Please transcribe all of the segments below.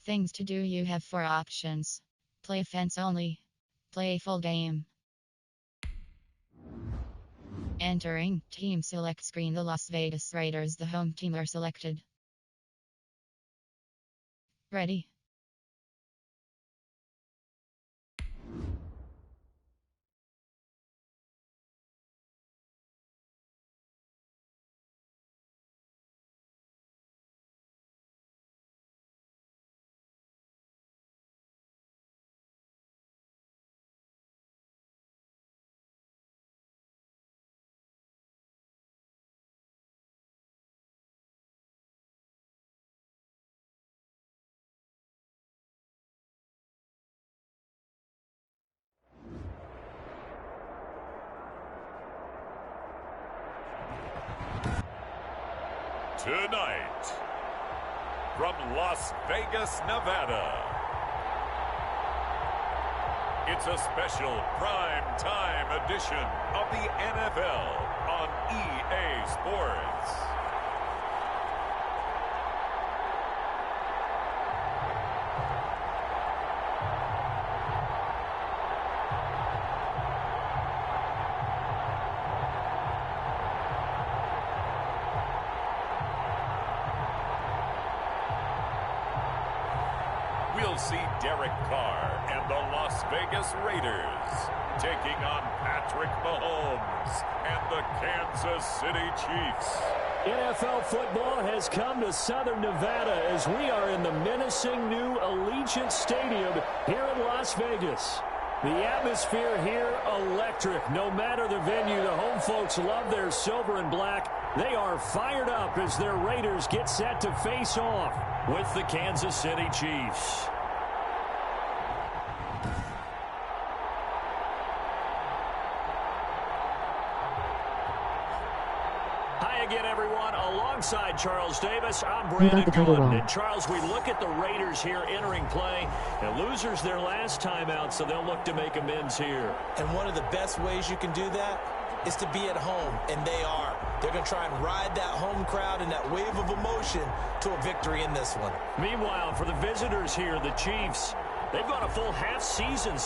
Things to do. You have 4 options. Play fence only. Play full game. Entering team select screen. The Las Vegas Raiders, the home team, are selected. Ready. Tonight, from Las Vegas, Nevada, it's a special prime time edition of the NFL on EA Sports. We'll see Derek Carr and the Las Vegas Raiders taking on Patrick Mahomes and the Kansas City Chiefs. NFL football has come to Southern Nevada as we are in the menacing new Allegiant Stadium here in Las Vegas. The atmosphere here, electric. No matter the venue, the home folks love their silver and black. They are fired up as their Raiders get set to face off with the Kansas City Chiefs. Hi again, everyone. Alongside Charles Davis, I'm Brandon Gordon. And Charles, we look at the Raiders here entering play, and losers their last time out, so they'll look to make amends here. And one of the best ways you can do that is to be at home, and they are. They're going to try and ride that home crowd and that wave of emotion to a victory in this one. Meanwhile, for the visitors here, the Chiefs, they've got a full half season.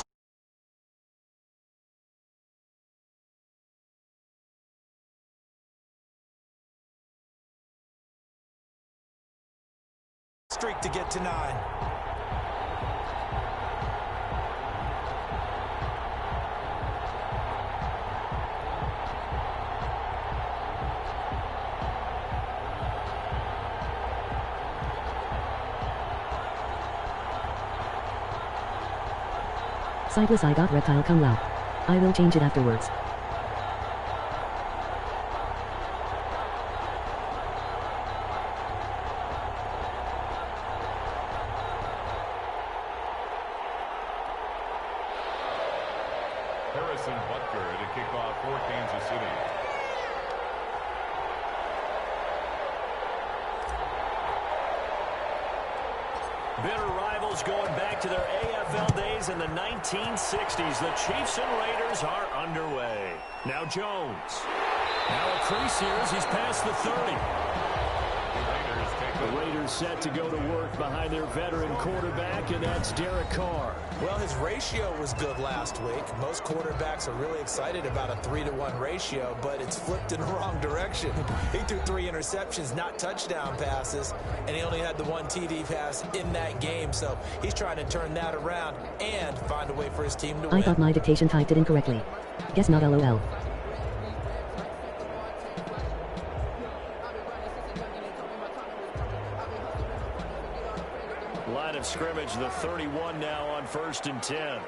Streak to get to 9. Sightless, I got reptile come loud. I will change it afterwards. Harrison Butker to kick off for Kansas City. Bitter rivals going back to their AFL days in the 1960s. The Chiefs and Raiders are underway. Now Jones. Now a crease here as he's past the 30. The Raiders set to go to work behind their veteran quarterback, and that's Derek Carr. Well, his ratio was good last week. Most quarterbacks are really excited about a 3-to-1 ratio, but it's flipped in the wrong direction. He threw 3 interceptions, not touchdown passes, and he only had the 1 TD pass in that game. So he's trying to turn that around and find a way for his team to win. I thought my dictation typed it incorrectly. Guess not, LOL. Line of scrimmage, the 31 now on 1st and 10.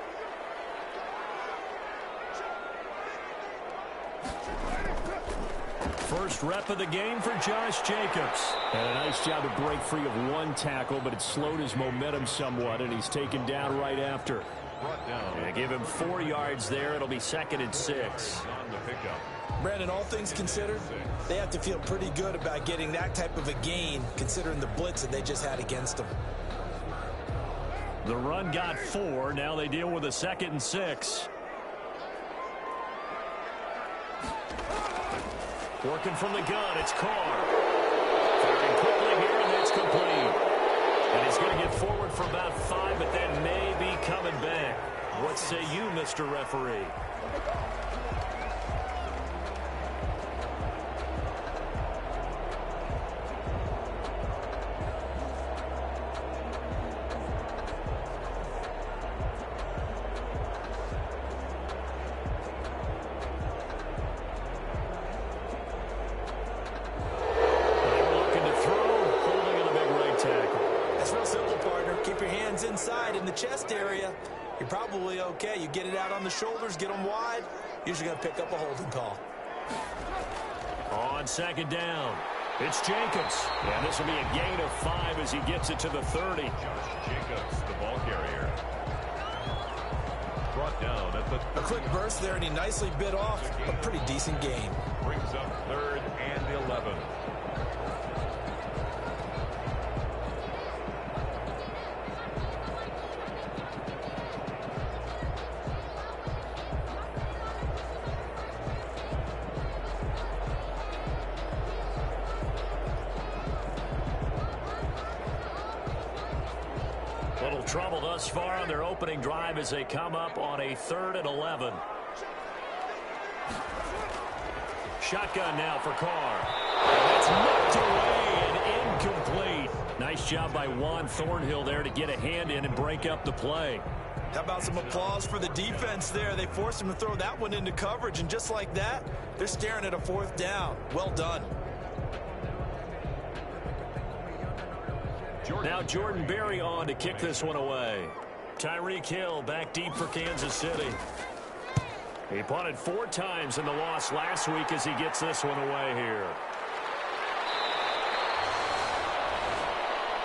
First rep of the game for Josh Jacobs. And a nice job to break free of 1 tackle, but it slowed his momentum somewhat, and he's taken down right after. They give him 4 yards there. It'll be 2nd and 6. Brandon, all things considered, they have to feel pretty good about getting that type of a gain, considering the blitz that they just had against them. The run got 4. Now they deal with a 2nd and 6. Working from the gun, it's Carr. Firing quickly here, and it's complete. And he's going to get forward from Mr. Referee. Inside in the chest area, you're probably okay. You get it out on the shoulders, get them wide, usually going to pick up a holding call. On second down, it's Jacobs. And this will be a gain of 5 as he gets it to the 30. Josh Jacobs, the ball carrier. Brought down at the 30. A quick burst there, and he nicely bit off a pretty decent gain. Brings up 3rd and 11. Little trouble thus far on their opening drive as they come up on a 3rd and 11. Shotgun now for Carr. That's knocked away and incomplete. Nice job by Juan Thornhill there to get a hand in and break up the play. How about some applause for the defense there? They forced him to throw that one into coverage, and just like that, they're staring at a 4th down. Well done. Now Jordan Berry on to kick this one away. Tyreek Hill back deep for Kansas City. He punted 4 times in the loss last week as he gets this one away here.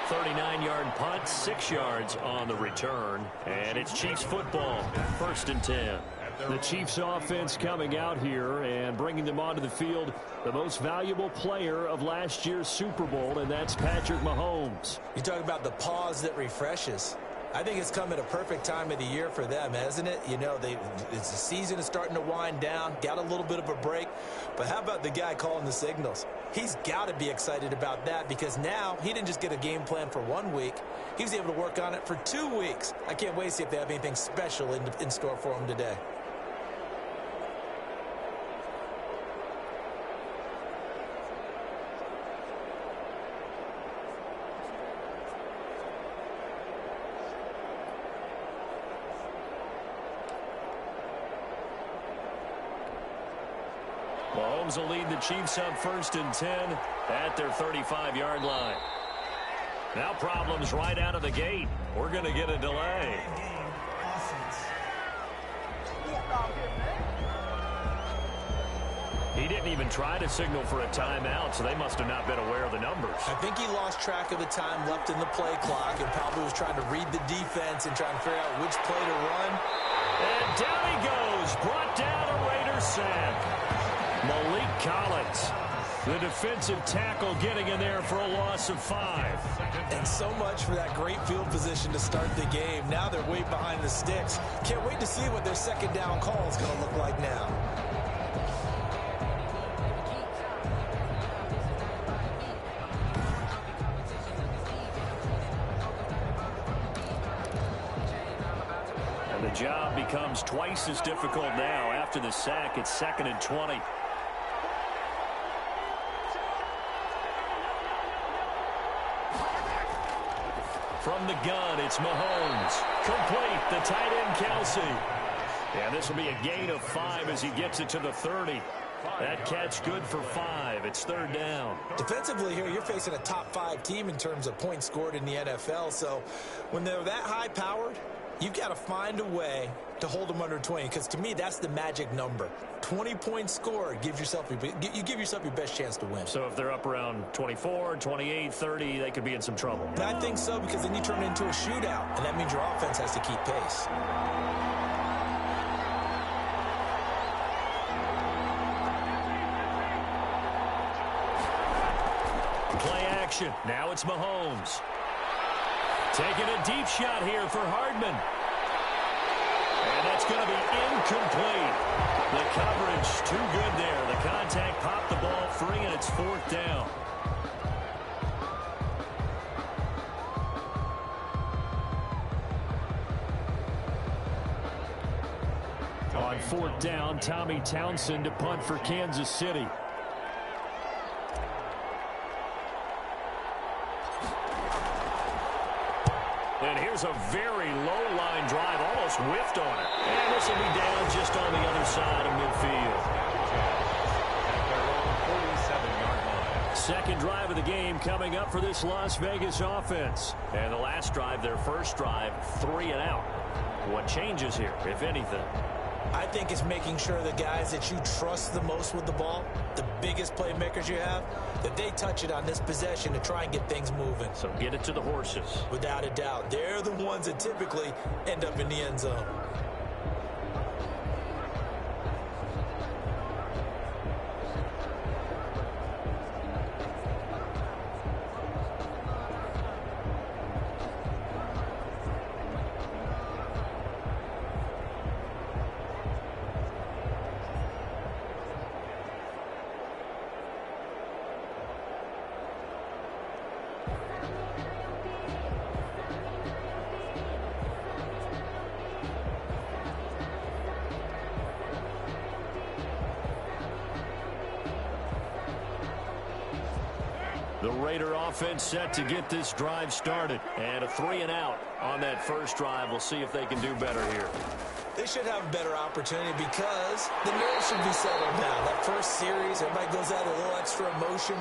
39-yard punt, 6 yards on the return. And it's Chiefs football, 1st and 10. The Chiefs offense coming out here and bringing them onto the field, the most valuable player of last year's Super Bowl, and that's Patrick Mahomes. You talk about the pause that refreshes. I think it's come at a perfect time of the year for them, hasn't it? You know, the season is starting to wind down, got a little bit of a break. But how about the guy calling the signals? He's got to be excited about that because now he didn't just get a game plan for 1 week. He was able to work on it for 2 weeks. I can't wait to see if they have anything special in store for him today. Mahomes will lead the Chiefs up 1st and 10 at their 35-yard line. Now problems right out of the gate. We're going to get a delay. He didn't even try to signal for a timeout, so they must have not been aware of the numbers. I think he lost track of the time left in the play clock and probably was trying to read the defense and trying to figure out which play to run. And down he goes. Brought down a Raider sack. Malik Collins, the defensive tackle, getting in there for a loss of 5. And so much for that great field position to start the game. Now they're way behind the sticks. Can't wait to see what their 2nd down call is going to look like now. And the job becomes twice as difficult now. After the sack, it's 2nd and 20. From the gun, it's Mahomes. Complete, the tight end, Kelsey. And this will be a gain of 5 as he gets it to the 30. That catch good for 5. It's 3rd down. Defensively here, you're facing a top 5 team in terms of points scored in the NFL. So when they're that high-powered, you've got to find a way to hold them under 20, because to me, that's the magic number. 20 points scored, you give yourself your best chance to win. So if they're up around 24, 28, 30, they could be in some trouble. I think so, because then you turn it into a shootout, and that means your offense has to keep pace. Play action. Now it's Mahomes. Taking a deep shot here for Hardman. And that's going to be incomplete. The coverage too good there. The contact popped the ball free, and it's 4th down. on fourth down, Tommy Townsend to punt for Kansas City. And here's a very low line drive, almost whiffed on it. And this will be down just on the other side of midfield. Second drive of the game coming up for this Las Vegas offense. And the last drive, their first drive, 3 and out. What changes here, if anything? I think it's making sure the guys that you trust the most with the ball, the biggest playmakers you have, that they touch it on this possession to try and get things moving. So get it to the horses. Without a doubt. They're the ones that typically end up in the end zone. The Raider offense set to get this drive started. And a 3 and out on that first drive. We'll see if they can do better here. They should have a better opportunity because the nerves should be settled now. That first series, everybody goes out a little extra emotion.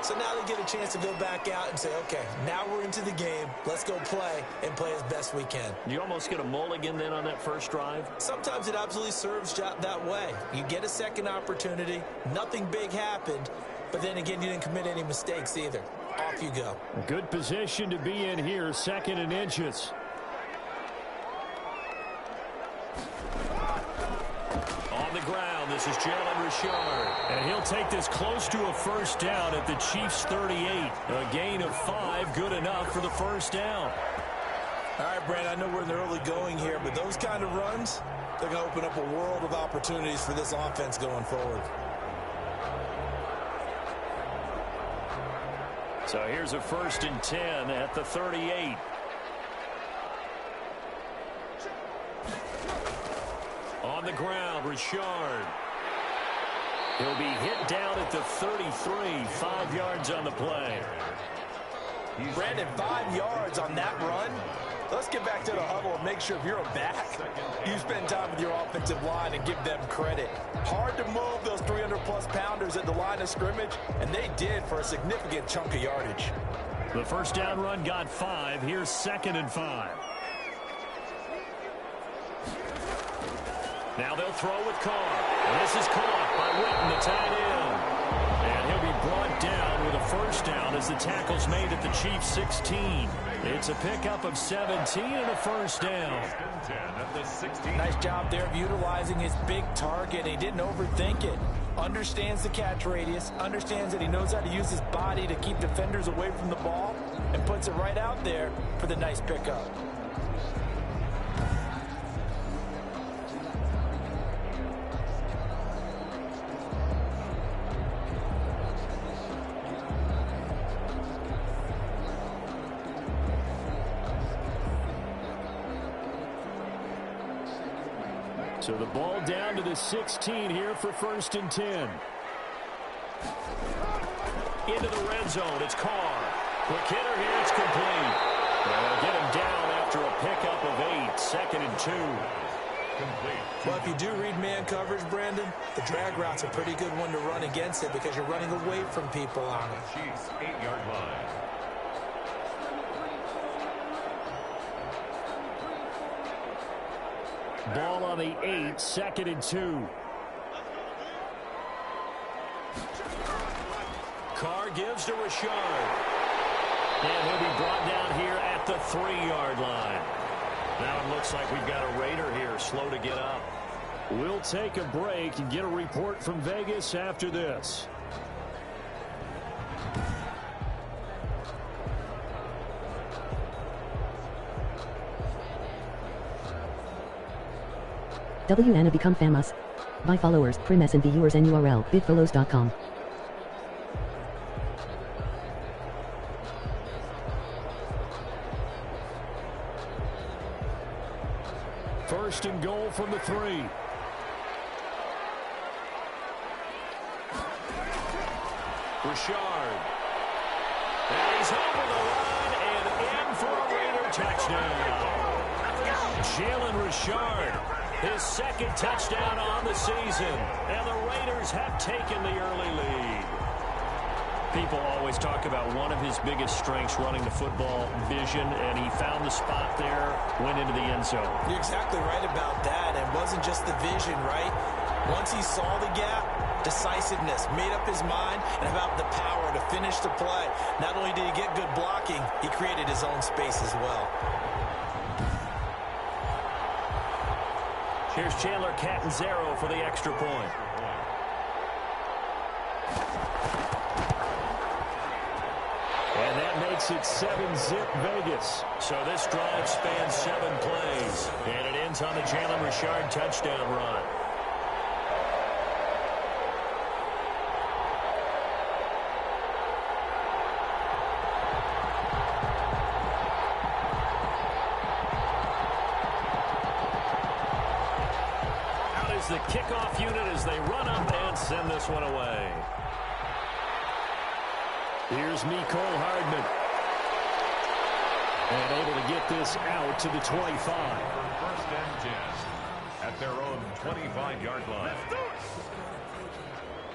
So now they get a chance to go back out and say, okay, now we're into the game. Let's go play and play as best we can. You almost get a mulligan then on that first drive? Sometimes it absolutely serves that way. You get a second opportunity. Nothing big happened. But then again, you didn't commit any mistakes either. Off you go. Good position to be in here, 2nd and inches. On the ground, this is Jalen Richard. And he'll take this close to a first down at the Chiefs' 38. A gain of 5, good enough for the first down. All right, Brandon, I know we're in the early going here, but those kind of runs, they're going to open up a world of opportunities for this offense going forward. So here's a 1st and 10 at the 38. On the ground, Richard. He'll be hit down at the 33, 5 yards on the play. Brandon, 5 yards on that run. Let's get back to the huddle and make sure if you're a back, you spend time with your offensive line and give them credit. Hard to move those 300-plus pounders at the line of scrimmage, and they did for a significant chunk of yardage. The first down run got 5. Here's 2nd and 5. Now they'll throw with Carr. And this is caught by Witten, the tight end. And he'll be brought down with a first down as the tackle's made at the Chiefs' 16. It's a pickup of 17 and a first down. Nice job there of utilizing his big target. He didn't overthink it. Understands the catch radius. Understands that he knows how to use his body to keep defenders away from the ball. And puts it right out there for the nice pickup. So the ball down to the 16 here for 1st and 10. Into the red zone. It's Carr. Quick hitter here. It's complete. They'll get him down after a pickup of 8. 2nd and 2. Complete. Well, if you do read man coverage, Brandon, the drag route's a pretty good one to run against it because you're running away from people on it. Chiefs 8-yard line. Ball on the 8, 2nd and 2. Carr gives to Richard. And he'll be brought down here at the 3-yard line. Now it looks like we've got a Raider here, slow to get up. We'll take a break and get a report from Vegas after this. WN become famous. By followers, Primes and viewers and URL, bitfollows.com. First and goal from the 3. Richard. And he's over the line and in for a Raider touchdown. Jalen Richard, his second touchdown on the season. And the Raiders have taken the early lead. People always talk about one of his biggest strengths, running the football, vision, and he found the spot there, went into the end zone. You're exactly right about that. It wasn't just the vision, right? Once he saw the gap, decisiveness, made up his mind, and about the power to finish the play. Not only did he get good blocking, he created his own space as well. Here's Chandler Catanzaro for the extra point. And that makes it 7-zip Vegas. So this drive spans 7 plays. And it ends on the Jalen Richard touchdown run. Out is the kickoff unit as they run up and send this one away. Here's Mecole Hardman. And able to get this out to the 25. First and 10 at their own 25-yard line.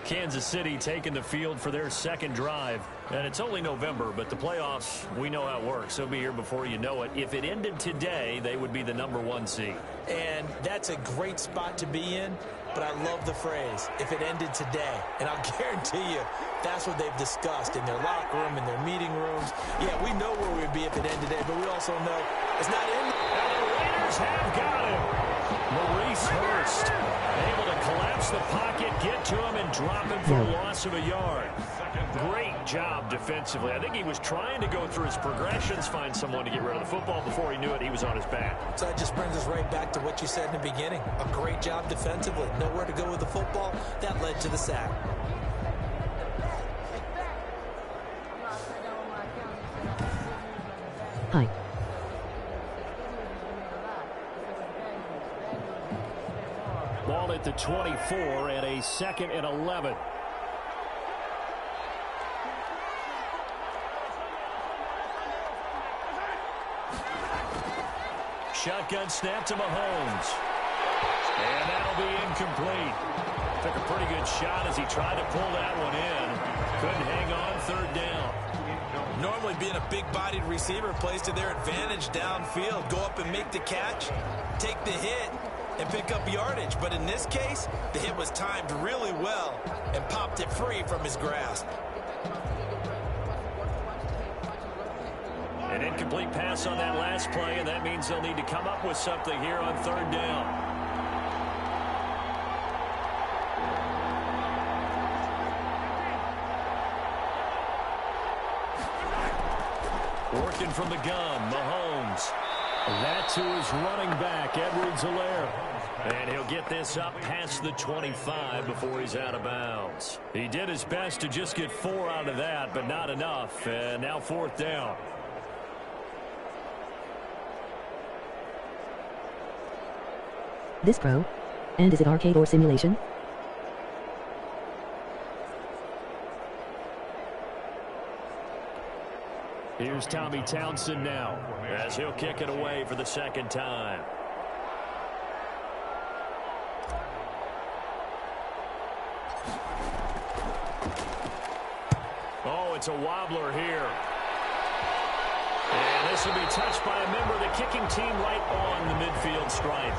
Kansas City taking the field for their second drive. And it's only November, but the playoffs, we know how it works. They'll be here before you know it. If it ended today, they would be the #1 seed. And that's a great spot to be in, but I love the phrase, if it ended today. And I'll guarantee you, that's what they've discussed in their locker room, in their meeting rooms. Yeah, we know where we'd be if it ended today, but we also know it's not in. And the Raiders have got him. Maurice Hurst able to collapse the pocket, get to him, and drop him for a loss of a yard. Great job defensively. I think he was trying to go through his progressions, find someone to get rid of the football. Before he knew it, he was on his back. So that just brings us right back to what you said in the beginning. A great job defensively. Nowhere to go with the football. That led to the sack. Hi. Ball at the 24 and a 2nd and 11. Shotgun snap to Mahomes. And that'll be incomplete. Took a pretty good shot as he tried to pull that one in. Couldn't hang on, 3rd down. Normally being a big-bodied receiver plays to their advantage downfield. Go up and make the catch, take the hit, and pick up yardage. But in this case, the hit was timed really well and popped it free from his grasp. An incomplete pass on that last play, and that means they'll need to come up with something here on 3rd down. Working from the gun, Mahomes. That's who is running back, Edwards-Helaire. And he'll get this up past the 25 before he's out of bounds. He did his best to just get 4 out of that, but not enough. And now 4th down. This pro? And is it arcade or simulation? Here's Tommy Townsend now, as he'll kick it away for the 2nd time. Oh, it's a wobbler here. And this will be touched by a member of the kicking team right on the midfield stripe.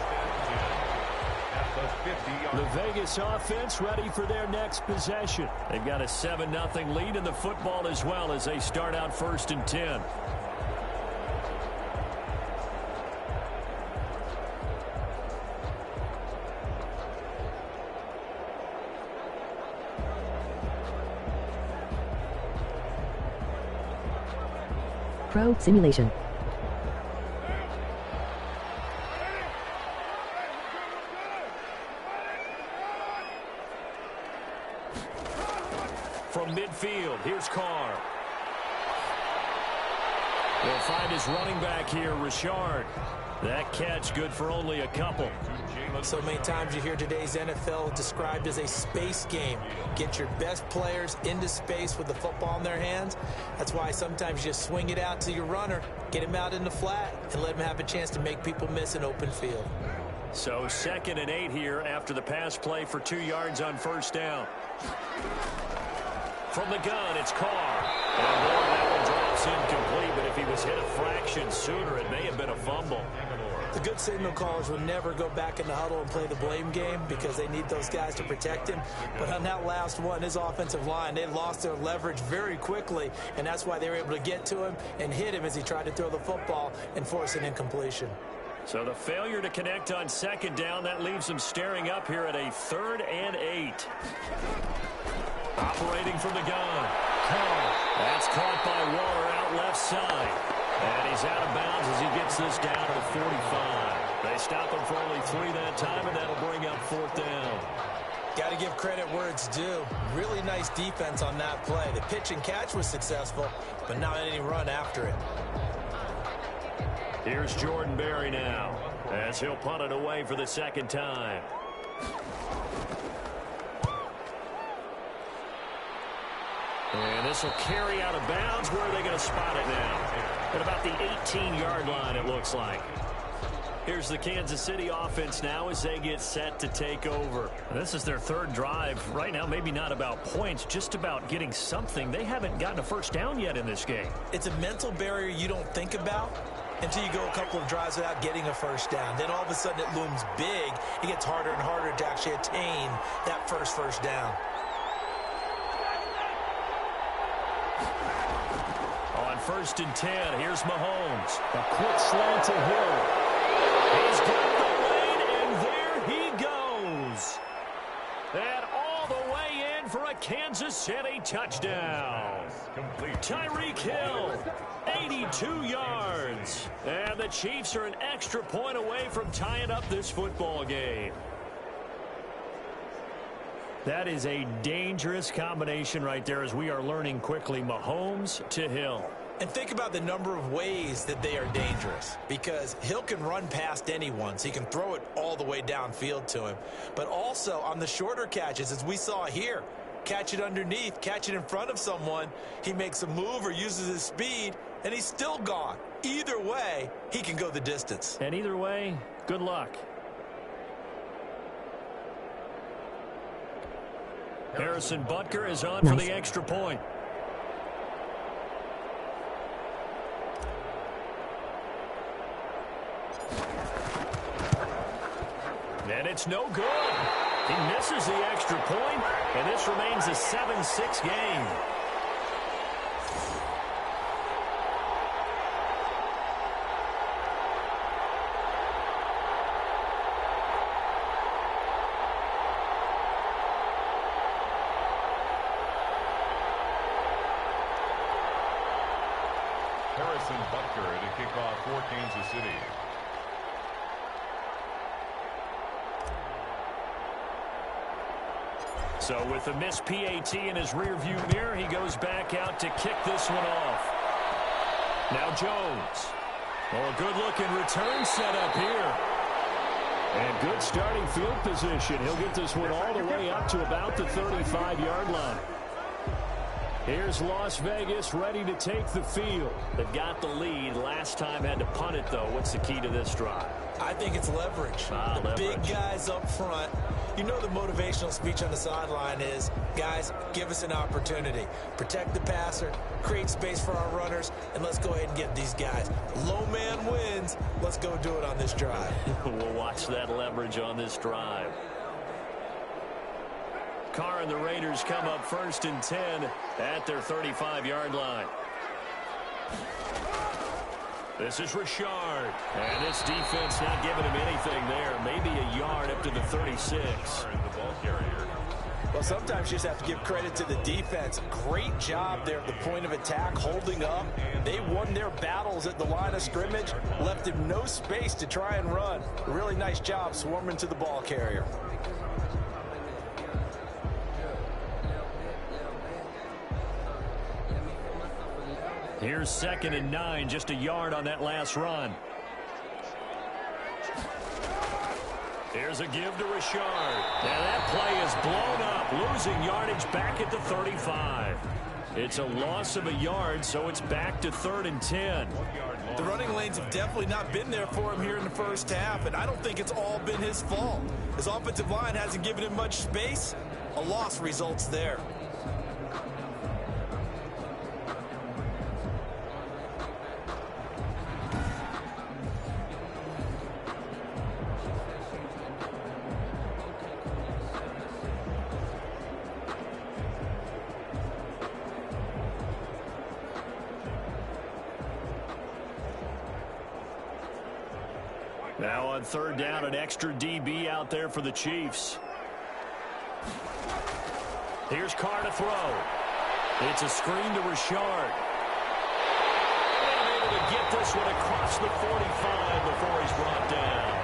The Vegas offense ready for their next possession. They've got a 7-0 lead in the football as well as they start out 1st and 10. Pro simulation. From midfield, here's Carr. He'll find his running back here, Richard. That catch good for only a couple. So many times you hear today's NFL described as a space game. Get your best players into space with the football in their hands. That's why sometimes you just swing it out to your runner, get him out in the flat, and let him have a chance to make people miss an open field. So 2nd and 8 here after the pass play for 2 yards on first down. From the gun, it's Carr. And boy, that one drops incomplete, but if he was hit a fraction sooner, it may have been a fumble. The good signal callers will never go back in the huddle and play the blame game because they need those guys to protect him. But on that last one, his offensive line, they lost their leverage very quickly, and that's why they were able to get to him and hit him as he tried to throw the football and force an incompletion. So the failure to connect on 2nd down, that leaves them staring up here at a 3rd and 8. Operating from the gun. That's caught by Waller out left side. And he's out of bounds as he gets this down to the 45. They stop him for only 3 that time, and that'll bring up 4th down. Got to give credit where it's due. Really nice defense on that play. The pitch and catch was successful, but not any run after it. Here's Jordan Berry now as he'll punt it away for the 2nd time. And this will carry out of bounds. Where are they going to spot it now? At about the 18-yard line, it looks like. Here's the Kansas City offense now as they get set to take over. This is their 3rd drive. Right now, maybe not about points, just about getting something. They haven't gotten a first down yet in this game. It's a mental barrier you don't think about until you go a couple of drives without getting a first down. Then all of a sudden it looms big. It gets harder and harder to actually attain that first down. On 1st and 10, here's Mahomes. A quick slant to Hill. He's got the lane, and there he goes. And all the way in for a Kansas City touchdown. Tyreek Hill, 82 yards. And the Chiefs are an extra point away from tying up this football game. That is a dangerous combination right there as we are learning quickly. Mahomes to Hill. And think about the number of ways that they are dangerous, because Hill can run past anyone, so he can throw it all the way downfield to him. But also on the shorter catches, as we saw here, catch it underneath, catch it in front of someone, he makes a move or uses his speed, and he's still gone. Either way, he can go the distance. And either way, good luck. Harrison Butker is on for the extra point. And it's no good. He misses the extra point, and this remains a 7-6 game. Harrison Butker to kick off for Kansas City. So with a missed PAT in his rearview mirror, he goes back out to kick this one off. Now Jones. Oh, a good-looking return set up here. And good starting field position. He'll get this one all the way up to about the 35-yard line. Here's Las Vegas ready to take the field. They've got the lead. Last time had to punt it, though. What's the key to this drive? I think it's leverage. The big guys up front. You know the motivational speech on the sideline is, guys, give us an opportunity. Protect the passer, create space for our runners, and let's go ahead and get these guys. Low man wins. Let's go do it on this drive. We'll watch that leverage on this drive. Carr and the Raiders come up 1st and 10 at their 35-yard line. This is Richard. And this defense not giving him anything there. Maybe a yard up to the 36. The ball carrier. Well, sometimes you just have to give credit to the defense. Great job there at the point of attack, holding up. They won their battles at the line of scrimmage, left him no space to try and run. Really nice job swarming to the ball carrier. Here's 2nd and 9, just a yard on that last run. Here's a give to Richard. Now that play is blown up, losing yardage back at the 35. It's a loss of a yard, so it's back to 3rd and 10. The running lanes have definitely not been there for him here in the first half, and I don't think it's all been his fault. His offensive line hasn't given him much space. A loss results there. Now on 3rd down, an extra DB out there for the Chiefs. Here's Carr to throw. It's a screen to Richard. And able to get this one across the 45 before he's brought down.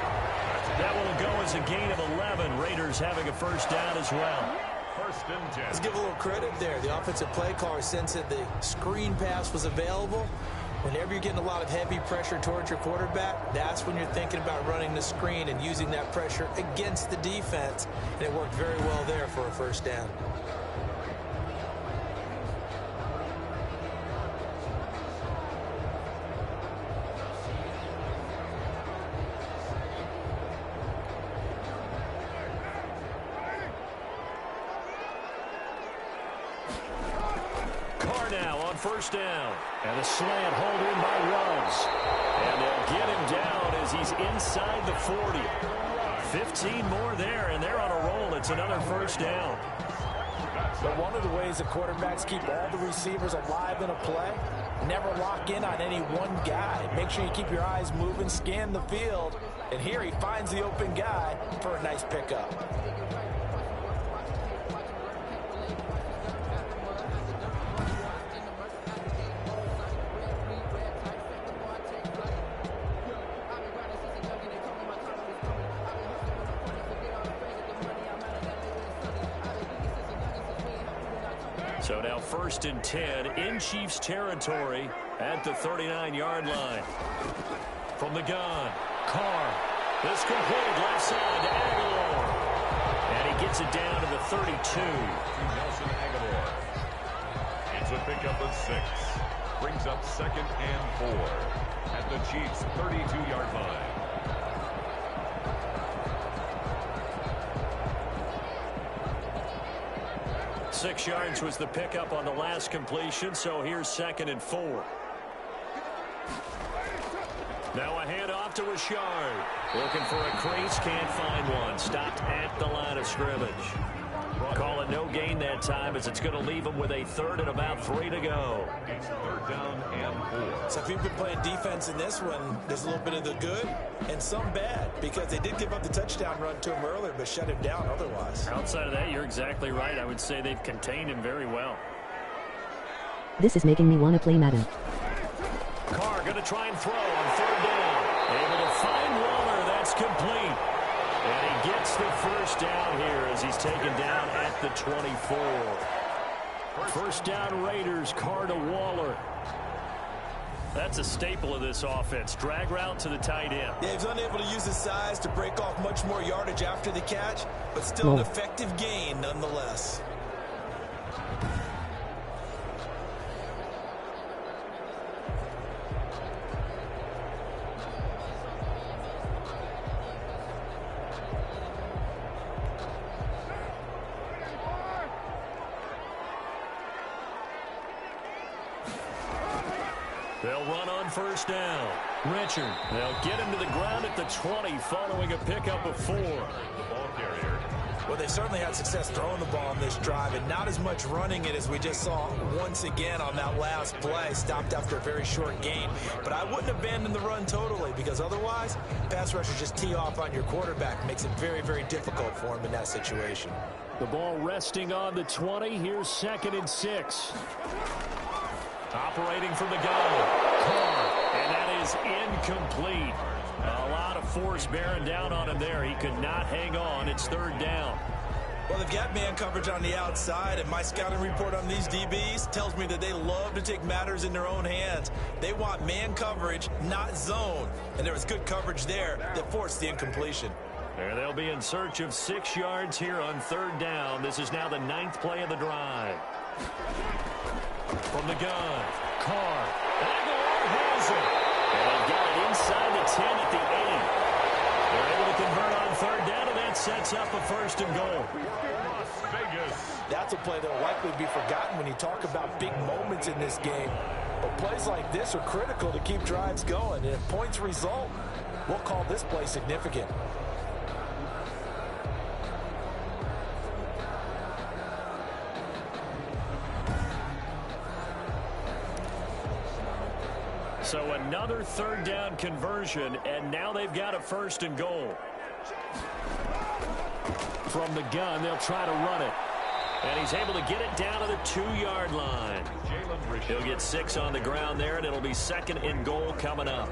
That will go as a gain of 11. Raiders having a first down as well. 1st and 10. Let's give a little credit there. The offensive play caller sensed that the screen pass was available. Whenever you're getting a lot of heavy pressure towards your quarterback, that's when you're thinking about running the screen and using that pressure against the defense. And it worked very well there for a first down. Now on 1st down. And a slant hold in by Ruggs. And they'll get him down as he's inside the 40. 15 more there, and they're on a roll. It's another first down. But one of the ways the quarterbacks keep all the receivers alive in a play, never lock in on any one guy. Make sure you keep your eyes moving, scan the field. And here he finds the open guy for a nice pickup. So now 1st and 10 in Chiefs territory at the 39-yard line. From the gun, Carr. This complete left side to Aguilar. And he gets it down to the 32. Nelson Aguilar. It's a pickup of 6. Brings up 2nd and 4 at the Chiefs' 32-yard line. Six yards was the pickup on the last completion, so here's 2nd and 4. Now a handoff to Richard. Looking for a crease, can't find one. Stopped at the line of scrimmage. Call it no gain that time as it's going to leave him with a 3rd and about 3 to go. It's 3rd down and 4. So if you've been playing defense in this one, there's a little bit of the good and some bad because they did give up the touchdown run to him earlier but shut him down otherwise. Outside of that, you're exactly right. I would say they've contained him very well. This is making me want to play Madden. Carr going to try and throw on 3rd down. Able to find Waller. That's complete. And he gets the first down here as he's taken down at the 24. First down Raiders, Carr to Waller. That's a staple of this offense. Drag route to the tight end. Yeah, he's unable to use his size to break off much more yardage after the catch, but still an effective gain nonetheless. They'll run on first down. Richard, they'll get him to the ground at the 20 following a pickup of 4. The ball carrier. Well, they certainly had success throwing the ball on this drive and not as much running it as we just saw once again on that last play. Stopped after a very short gain. But I wouldn't abandon the run totally because otherwise, pass rushers just tee off on your quarterback. Makes it very, very difficult for him in that situation. The ball resting on the 20. Here's 2nd and 6. Operating from the gun. Carr, and that is incomplete. A lot of force bearing down on him there. He could not hang on. It's 3rd down. Well, they've got man coverage on the outside, and my scouting report on these DBs tells me that they love to take matters in their own hands. They want man coverage, not zone. And there was good coverage there that forced the incompletion. And they'll be in search of 6 yards here on 3rd down. This is now the 9th play of the drive. From the gun, Carr. Aguilar has it. And they've got it inside the 10 at the 8. They're able to convert on 3rd down, and that sets up a 1st and goal. Las Vegas. That's a play that will likely be forgotten when you talk about big moments in this game. But plays like this are critical to keep drives going. And if points result, we'll call this play significant. So another 3rd down conversion, and now they've got a 1st and goal. From the gun, they'll try to run it. And he's able to get it down to the 2-yard line. He'll get 6 on the ground there, and it'll be 2nd and goal coming up.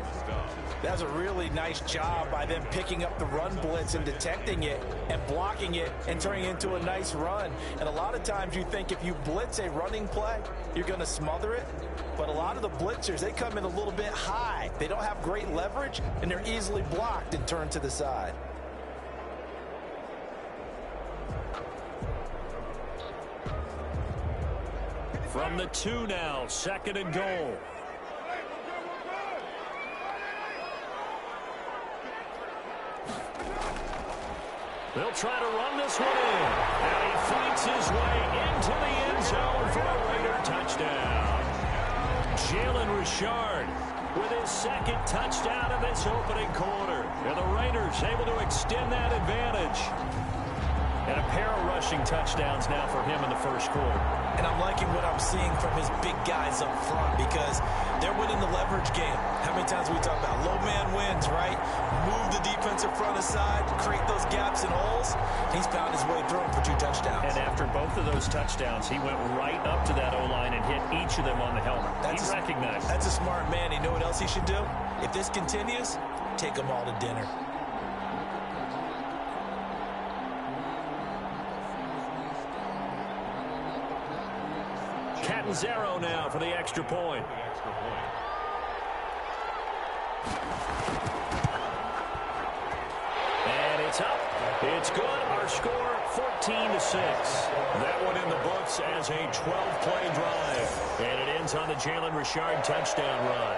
That's a really nice job by them picking up the run blitz and detecting it and blocking it and turning it into a nice run. And a lot of times you think if you blitz a running play, you're going to smother it. But a lot of the blitzers, they come in a little bit high. They don't have great leverage, and they're easily blocked and turned to the side. From the 2 now, 2nd and goal. They'll try to run this one in. And he fights his way into the end zone for a Raider touchdown. Jalen Richard with his 2nd touchdown of this opening quarter. And the Raiders able to extend that advantage. And a pair of rushing touchdowns now for him in the 1st quarter. And I'm liking what I'm seeing from his big guys up front because they're winning the leverage game. How many times we talk about low man wins, right? Move the defensive front aside, create those gaps and holes. He's found his way through them for 2 touchdowns. And after both of those touchdowns, he went right up to that O-line and hit each of them on the helmet. He recognized. That's a smart man. You know what else he should do? If this continues, take them all to dinner. Catanzaro now for the extra point. And it's up. It's good. Our score, 14-6. That one in the books as a 12-play drive. And it ends on the Jalen Richard touchdown run.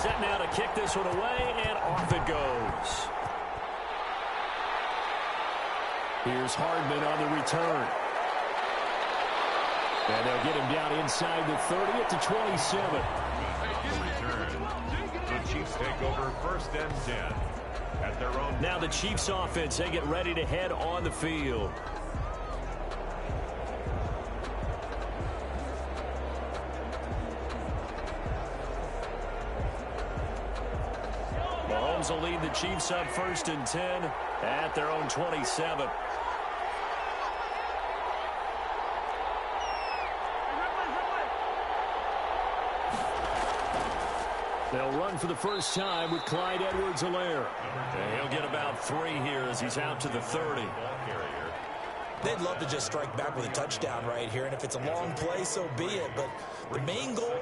Set now to kick this one away, and off it goes. Here's Hardman on the return. And they'll get him down inside the 30 at the 27. The Chiefs take over 1st and 10 at their own. Now the Chiefs offense, they get ready to head on the field. Mahomes will lead the Chiefs up 1st and 10 at their own 27. They'll run for the first time with Clyde Edwards-Helaire. And he'll get about 3 here as he's out to the 30. They'd love to just strike back with a touchdown right here, and if it's a long play, so be it. But the main goal,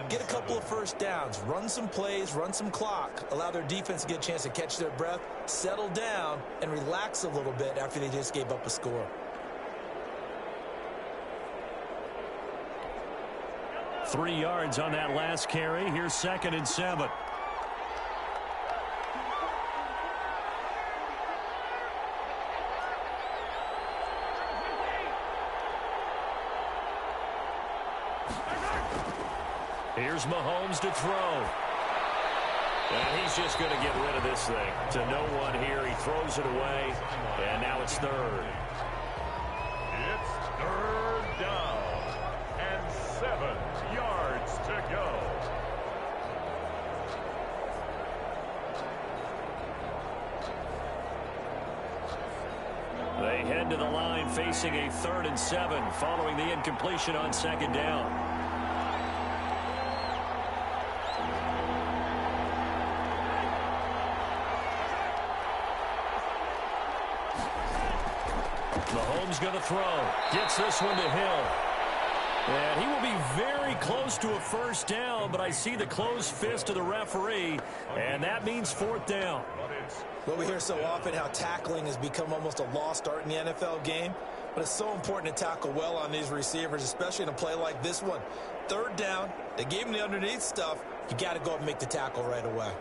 get a couple of 1st downs, run some plays, run some clock, allow their defense to get a chance to catch their breath, settle down, and relax a little bit after they just gave up a score. Three yards on that last carry. Here's 2nd and 7. Here's Mahomes to throw. And he's just going to get rid of this thing. To no one here. He throws it away. And now it's 3rd. It's 3rd down and 7 yards to go. They head to the line facing a 3rd and 7 following the incompletion on 2nd down. Mahomes going to throw. Gets this one to Hill. And he will be very close to a first down, but I see the closed fist of the referee, and that means fourth down. Well, we hear so often how tackling has become almost a lost art in the NFL game, but it's so important to tackle well on these receivers, especially in a play like this one. Third down, they gave him the underneath stuff. You got to go up and make the tackle right away.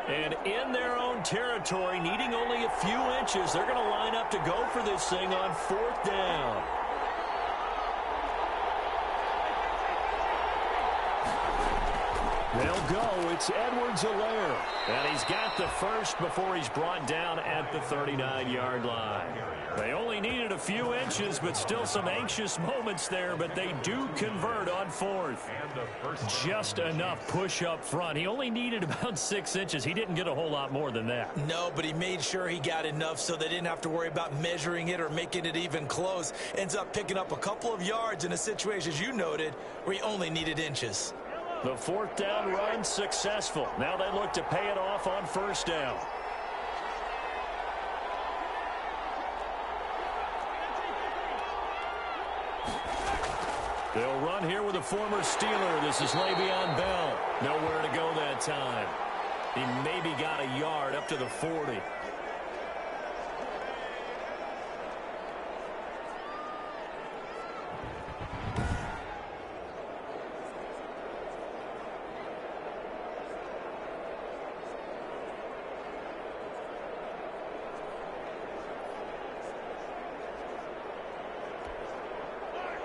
And in their own territory, needing only a few inches, they're going to line up to go for this thing on fourth down. They'll go. It's Edwards-Helaire. And he's got the first before he's brought down at the 39-yard line. They only needed a few inches, but still some anxious moments there, but they do convert on fourth. Just enough push up front. He only needed about 6 inches. He didn't get a whole lot more than that. No, but he made sure he got enough so they didn't have to worry about measuring it or making it even close. Ends up picking up a couple of yards in a situation, as you noted, where he only needed inches. The fourth down run successful. Now they look to pay it off on first down. They'll run here with a former Steeler. This is Le'Veon Bell. Nowhere to go that time. He maybe got a yard up to the 40.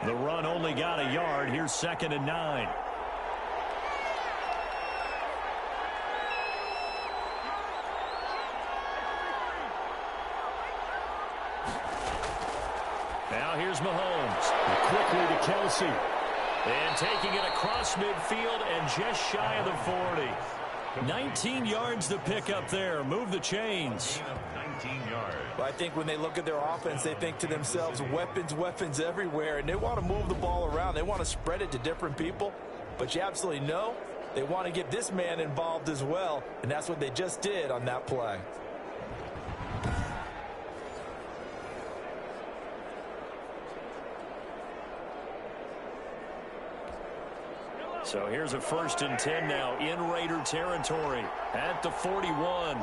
The run only got a yard. Here's 2nd and 9. Now here's Mahomes. Quickly to Kelsey. And taking it across midfield and just shy of the 40. 19 yards to pick up there. Move the chains. Well, I think when they look at their offense, they think to themselves, weapons, weapons everywhere, and they want to move the ball around. They want to spread it to different people, but you absolutely know they want to get this man involved as well, and that's what they just did on that play. So here's a 1st and 10 now in Raider territory at the 41.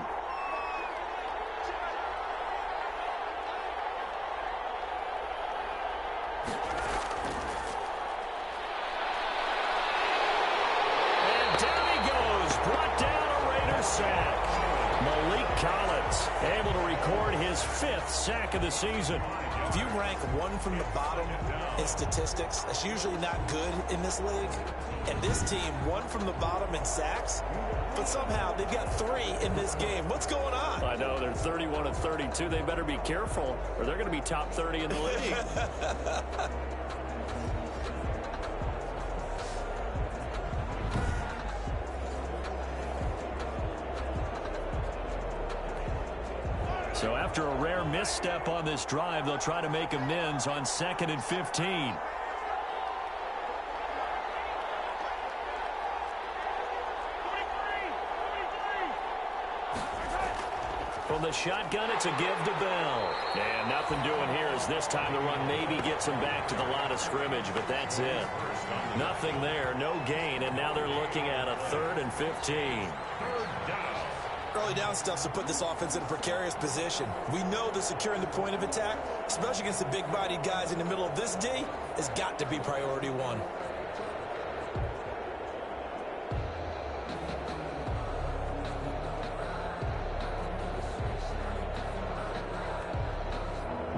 Able to record his 5th sack of the season. If you rank one from the bottom in statistics, that's usually not good in this league. And this team, one from the bottom in sacks, but somehow they've got 3 in this game. What's going on? I know, they're 31 of 32. They better be careful, or they're going to be top 30 in the league. So after a rare misstep on this drive, they'll try to make amends on 2nd and 15. From the shotgun, it's a give to Bell. And nothing doing here as this time the run maybe gets him back to the line of scrimmage, but that's it. Nothing there, no gain, and now they're looking at a 3rd and 15. Early down stuff to put this offense in a precarious position. We know that securing the point of attack, especially against the big-bodied guys in the middle of this D, has got to be priority 1.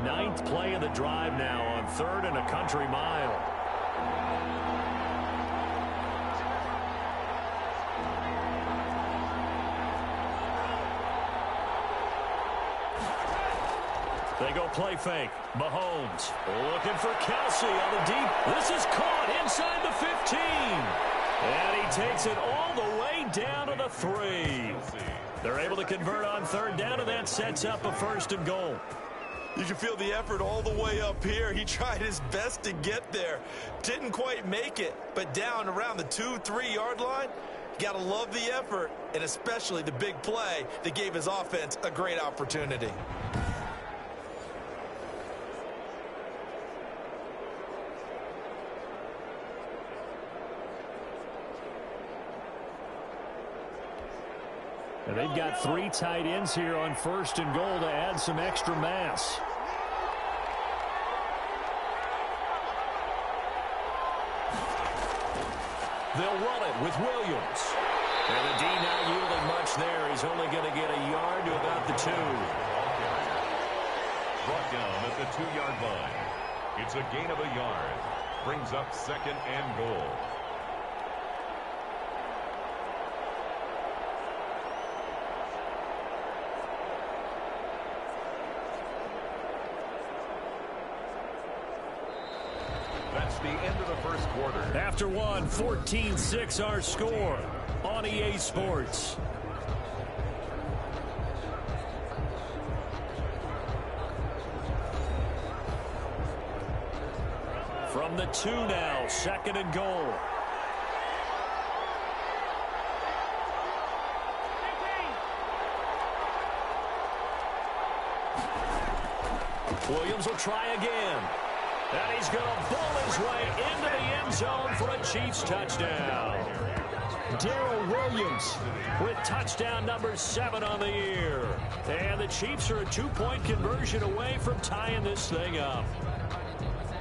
Ninth play of the drive now on 3rd and a country mile. They go play fake. Mahomes looking for Kelsey on the deep. This is caught inside the 15. And he takes it all the way down to the 3. They're able to convert on third down, and that sets up a 1st and goal. You can feel the effort all the way up here. He tried his best to get there. Didn't quite make it, but down around the 2-3 yard line, you got to love the effort, and especially the big play that gave his offense a great opportunity. And they've got 3 tight ends here on 1st and goal to add some extra mass. They'll run it with Williams. And the D not yielding much there. He's only going to get a yard to about the 2. Brought down at the 2-yard line. It's a gain of a yard. Brings up 2nd and goal. That's the end of the first quarter. After one, 14-6 our score on EA Sports. From the 2 now, 2nd and goal. Williams will try again. And he's going to bowl his way into the end zone for a Chiefs touchdown. Darrell Williams with touchdown number 7 on the year. And the Chiefs are a 2-point conversion away from tying this thing up.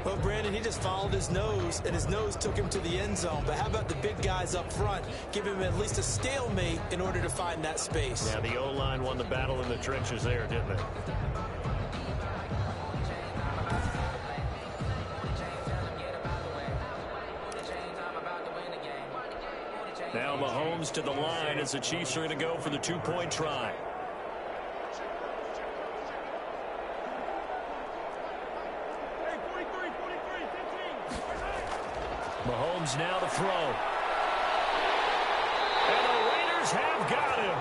Well, Brandon, he just followed his nose, and his nose took him to the end zone. But how about the big guys up front? Give him at least a stalemate in order to find that space. Yeah, the O-line won the battle in the trenches there, didn't it? Now Mahomes to the line as the Chiefs are going to go for the 2-point try. Mahomes now to throw. And the Raiders have got him.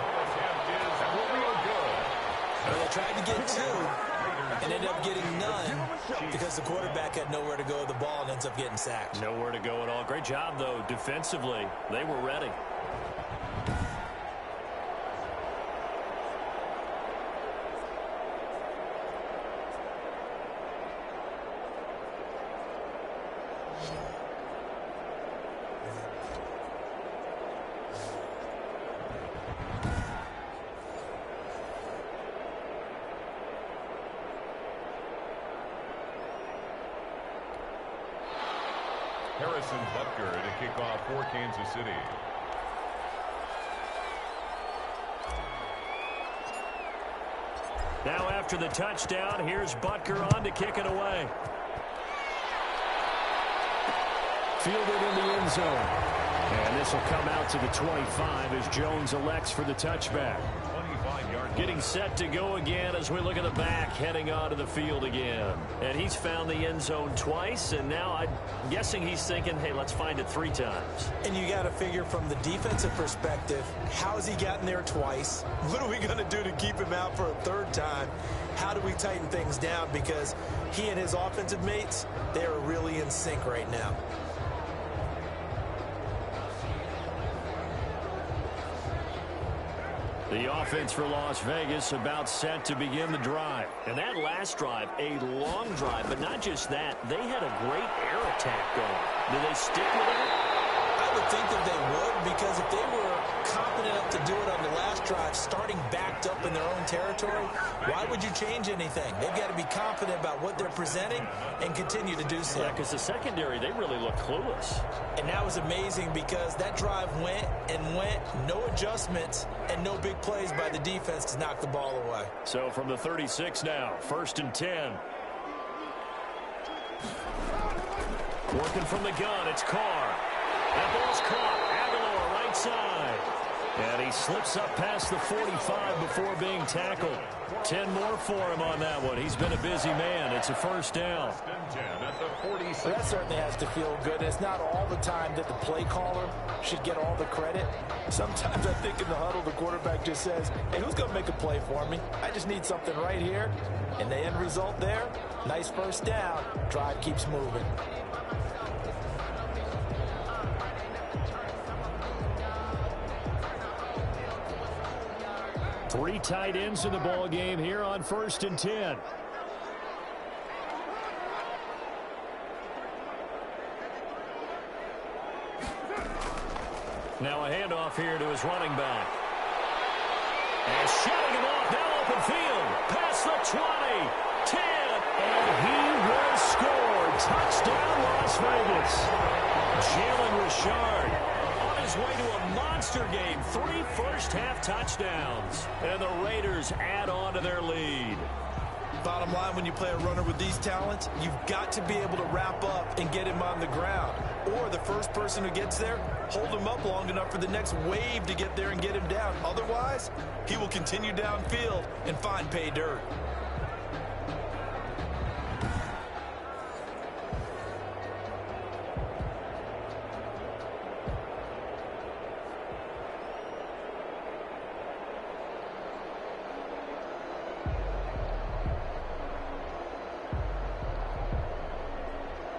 Well, they tried to get 2 and ended up getting none because the quarterback had nowhere to go with the ball and ends up getting sacked. Nowhere to go at all. Great job, though, defensively. They were ready. Harrison Butker to kick off for Kansas City. Now after the touchdown, here's Butker on to kick it away. Fielded in the end zone. And this will come out to the 25 as Jones elects for the touchback. 25-yard. Getting set to go again as we look at the back, heading onto the field again. And he's found the end zone twice, and now I'm guessing he's thinking, hey, let's find it 3 times. And you got to figure from the defensive perspective, how has he gotten there twice? What are we going to do to keep him out for a 3rd time? How do we tighten things down? Because he and his offensive mates, they are really in sync right now. The offense for Las Vegas about set to begin the drive. And that last drive, a long drive, but not just that. They had a great air attack going. Do they stick with it? I would think that they would, because if they were confident enough to do it on the last drive, starting backed up in their own territory, why would you change anything? They've got to be confident about what they're presenting and continue to do so. Yeah, because the secondary, they really look clueless. And that was amazing because that drive went and went, no adjustments, and no big plays by the defense to knock the ball away. So from the 36 now, 1st and 10. Working from the gun, it's Carr. That ball's caught. Aguilar right side. And he slips up past the 45 before being tackled. 10 more for him on that one. He's been a busy man. It's a first down. That certainly has to feel good. It's not all the time that the play caller should get all the credit. Sometimes I think in the huddle, the quarterback just says, hey, who's going to make a play for me? I just need something right here. And the end result there, nice first down. Drive keeps moving. Three tight ends in the ball game here on 1st and 10. Now a handoff here to his running back. And shutting him off, now open field. Past the 20, 10, and he will score. Touchdown, Las Vegas. Jalen Richard on his way to a monster game. 3 first-half touchdowns. And the Raiders add on to their lead. Bottom line, when you play a runner with these talents, you've got to be able to wrap up and get him on the ground. Or the first person who gets there, hold him up long enough for the next wave to get there and get him down. Otherwise, he will continue downfield and find pay dirt.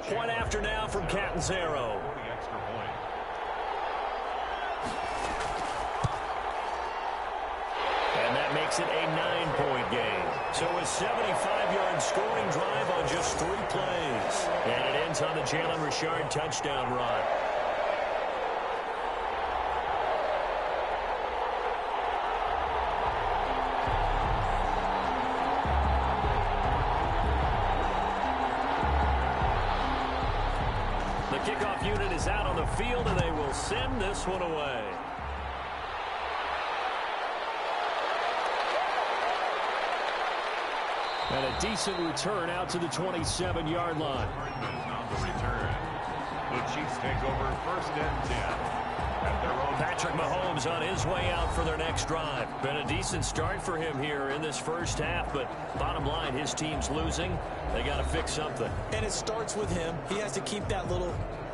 Point after now from Catanzaro. And that makes it a 9-point game. So a 75-yard scoring drive on just 3 plays. And it ends on the Jalen Richard touchdown run. Kickoff unit is out on the field, and they will send this one away. And a decent return out to the 27-yard line. The return. The Chiefs take over 1st and 10. At their own. Patrick Mahomes on his way out for their next drive. Been a decent start for him here in this first half, but bottom line, his team's losing. They got to fix something. And it starts with him. He has to keep that little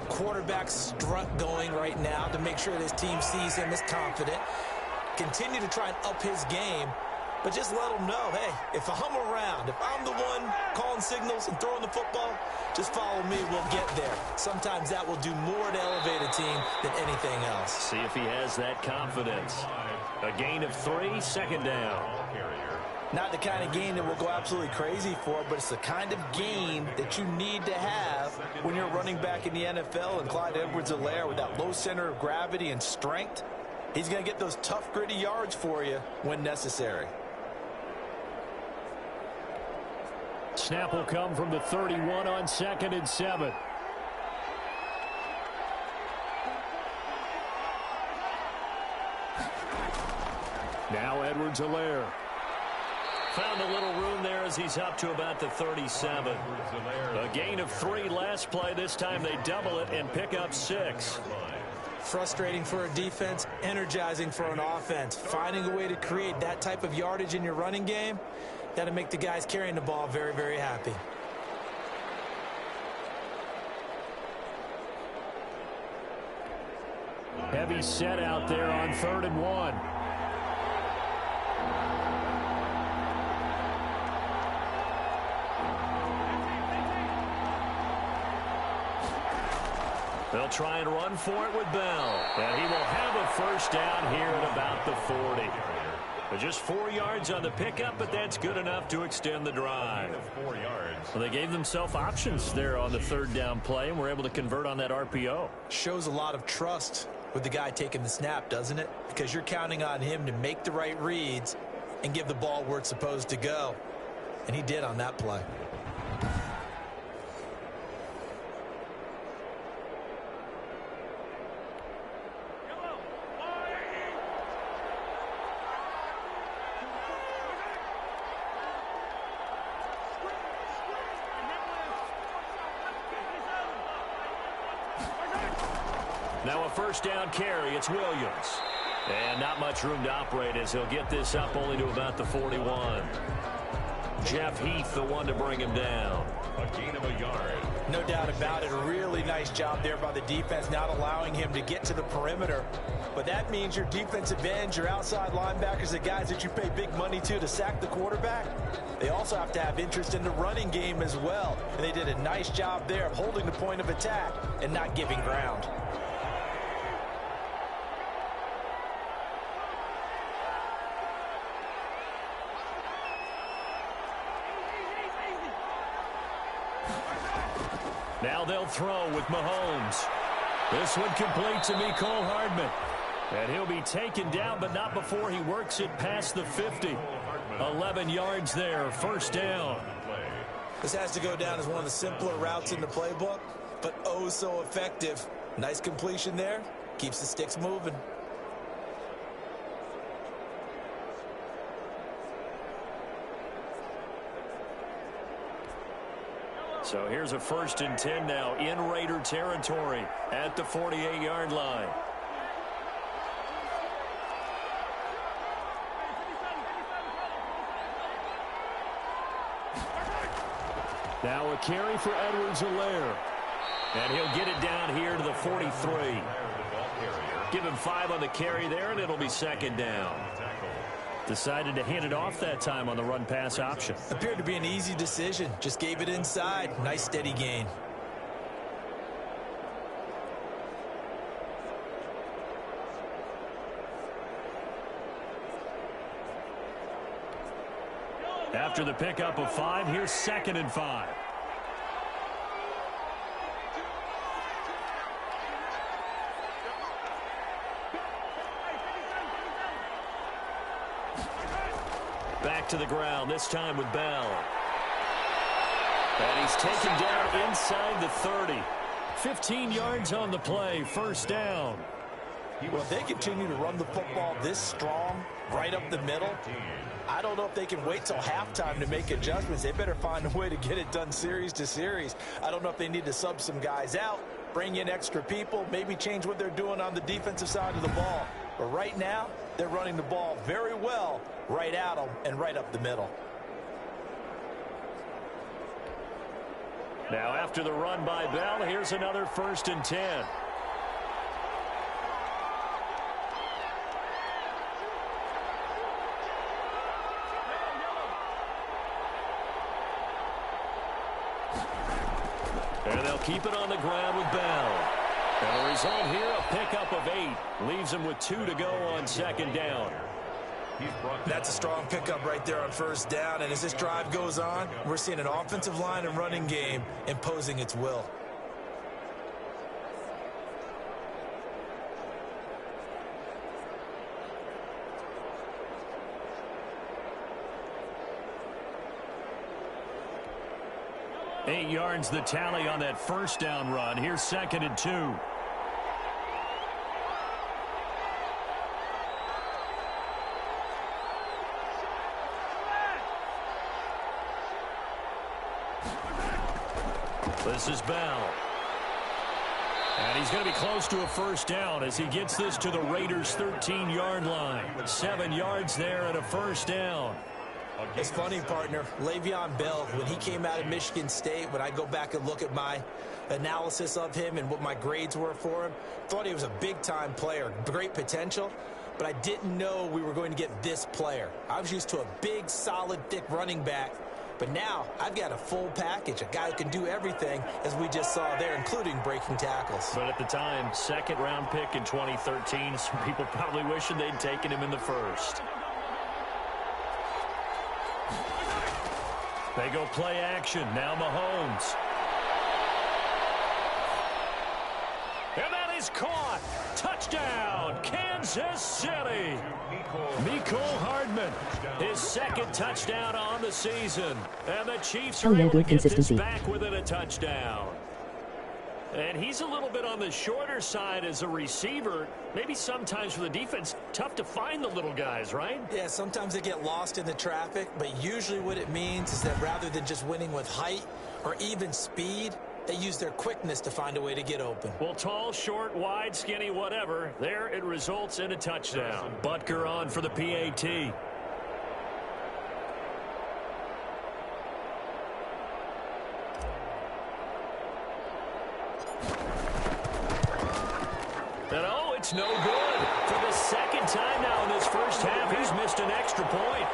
quarterback strut going right now to make sure that his team sees him as confident. Continue to try and up his game, but just let him know, hey, if I'm around, if I'm the one calling signals and throwing the football, just follow me, we'll get there. Sometimes that will do more to elevate a team than anything else. See if he has that confidence. A gain of 3, 2nd down. Not the kind of gain that we'll go absolutely crazy for, but it's the kind of gain that you need to have when you're running back in the NFL. And Clyde Edwards-Helaire, with that low center of gravity and strength, he's going to get those tough, gritty yards for you when necessary. Snap will come from the 31 on 2nd and 7. Now Edwards-Helaire. Found a little room there as he's up to about the 37. A gain of 3 last play. This time they double it and pick up 6. Frustrating for a defense, energizing for an offense. Finding a way to create that type of yardage in your running game, that'll make the guys carrying the ball very, very happy. Heavy set out there on 3rd and 1. They'll try and run for it with Bell. And he will have a first down here at about the 40. But just 4 yards on the pickup, but that's good enough to extend the drive. 4 yards. Well, they gave themselves options there on the 3rd down play, and were able to convert on that RPO. Shows a lot of trust with the guy taking the snap, doesn't it? Because you're counting on him to make the right reads and give the ball where it's supposed to go. And he did on that play. Now a first down carry. It's Williams. And not much room to operate as he'll get this up only to about the 41. Jeff Heath, the one to bring him down. A gain of a yard. No doubt about it. A really nice job there by the defense, not allowing him to get to the perimeter. But that means your defensive ends, your outside linebackers, the guys that you pay big money to sack the quarterback, they also have to have interest in the running game as well. And they did a nice job there of holding the point of attack and not giving ground. Now they'll throw with Mahomes. This one complete to Mecole Hardman. And he'll be taken down, but not before he works it past the 50. 11 yards there, first down. This has to go down as one of the simpler routes in the playbook, but oh so effective. Nice completion there. Keeps the sticks moving. So here's a 1st and 10 now in Raider territory at the 48-yard line. Now a carry for Edwards-Helaire. And he'll get it down here to the 43. Give him 5 on the carry there, and it'll be 2nd down. Decided to hand it off that time on the run-pass option. Appeared to be an easy decision. Just gave it inside. Nice steady gain. After the pickup of 5, here's 2nd and 5. Back to the ground, this time with Bell. And he's taken down inside the 30. 15 yards on the play, 1st down. Well, if they continue to run the football this strong, right up the middle, I don't know if they can wait till halftime to make adjustments. They better find a way to get it done series to series. I don't know if they need to sub some guys out, bring in extra people, maybe change what they're doing on the defensive side of the ball. But right now, they're running the ball very well right at them and right up the middle. Now after the run by Bell, here's another 1st and 10. And they'll keep it on the ground with Bell. And the result here, a pickup of 8. Leaves him with 2 to go on 2nd down. That's a strong pickup right there on 1st down. And as this drive goes on, we're seeing an offensive line and running game imposing its will. Eight yards the tally on that 1st down run. Here's 2nd and 2. This is Bell. And he's going to be close to a 1st down as he gets this to the Raiders' 13-yard line. 7 yards there and a 1st down. It's funny, partner. Le'Veon Bell, when he came out of Michigan State, when I go back and look at my analysis of him and what my grades were for him, thought he was a big-time player, great potential, but I didn't know we were going to get this player. I was used to a big, solid, thick running back, but now I've got a full package, a guy who can do everything, as we just saw there, including breaking tackles. But at the time, 2nd-round pick in 2013, some people probably wishing they'd taken him in the 1st. They go play action. Now Mahomes. And that is caught. Touchdown, Kansas City. Mecole Hardman, his 2nd touchdown on the season. And the Chiefs are able to get this back within a touchdown. And he's a little bit on the shorter side as a receiver. Maybe sometimes for the defense, tough to find the little guys, right? Yeah, sometimes they get lost in the traffic, but usually what it means is that rather than just winning with height or even speed, They use their quickness to find a way to get open. Well, tall, short, wide, skinny, whatever. There it results in a touchdown. Butker on for the PAT. And oh, it's no good. For the second time now in this first half, he's missed an extra point.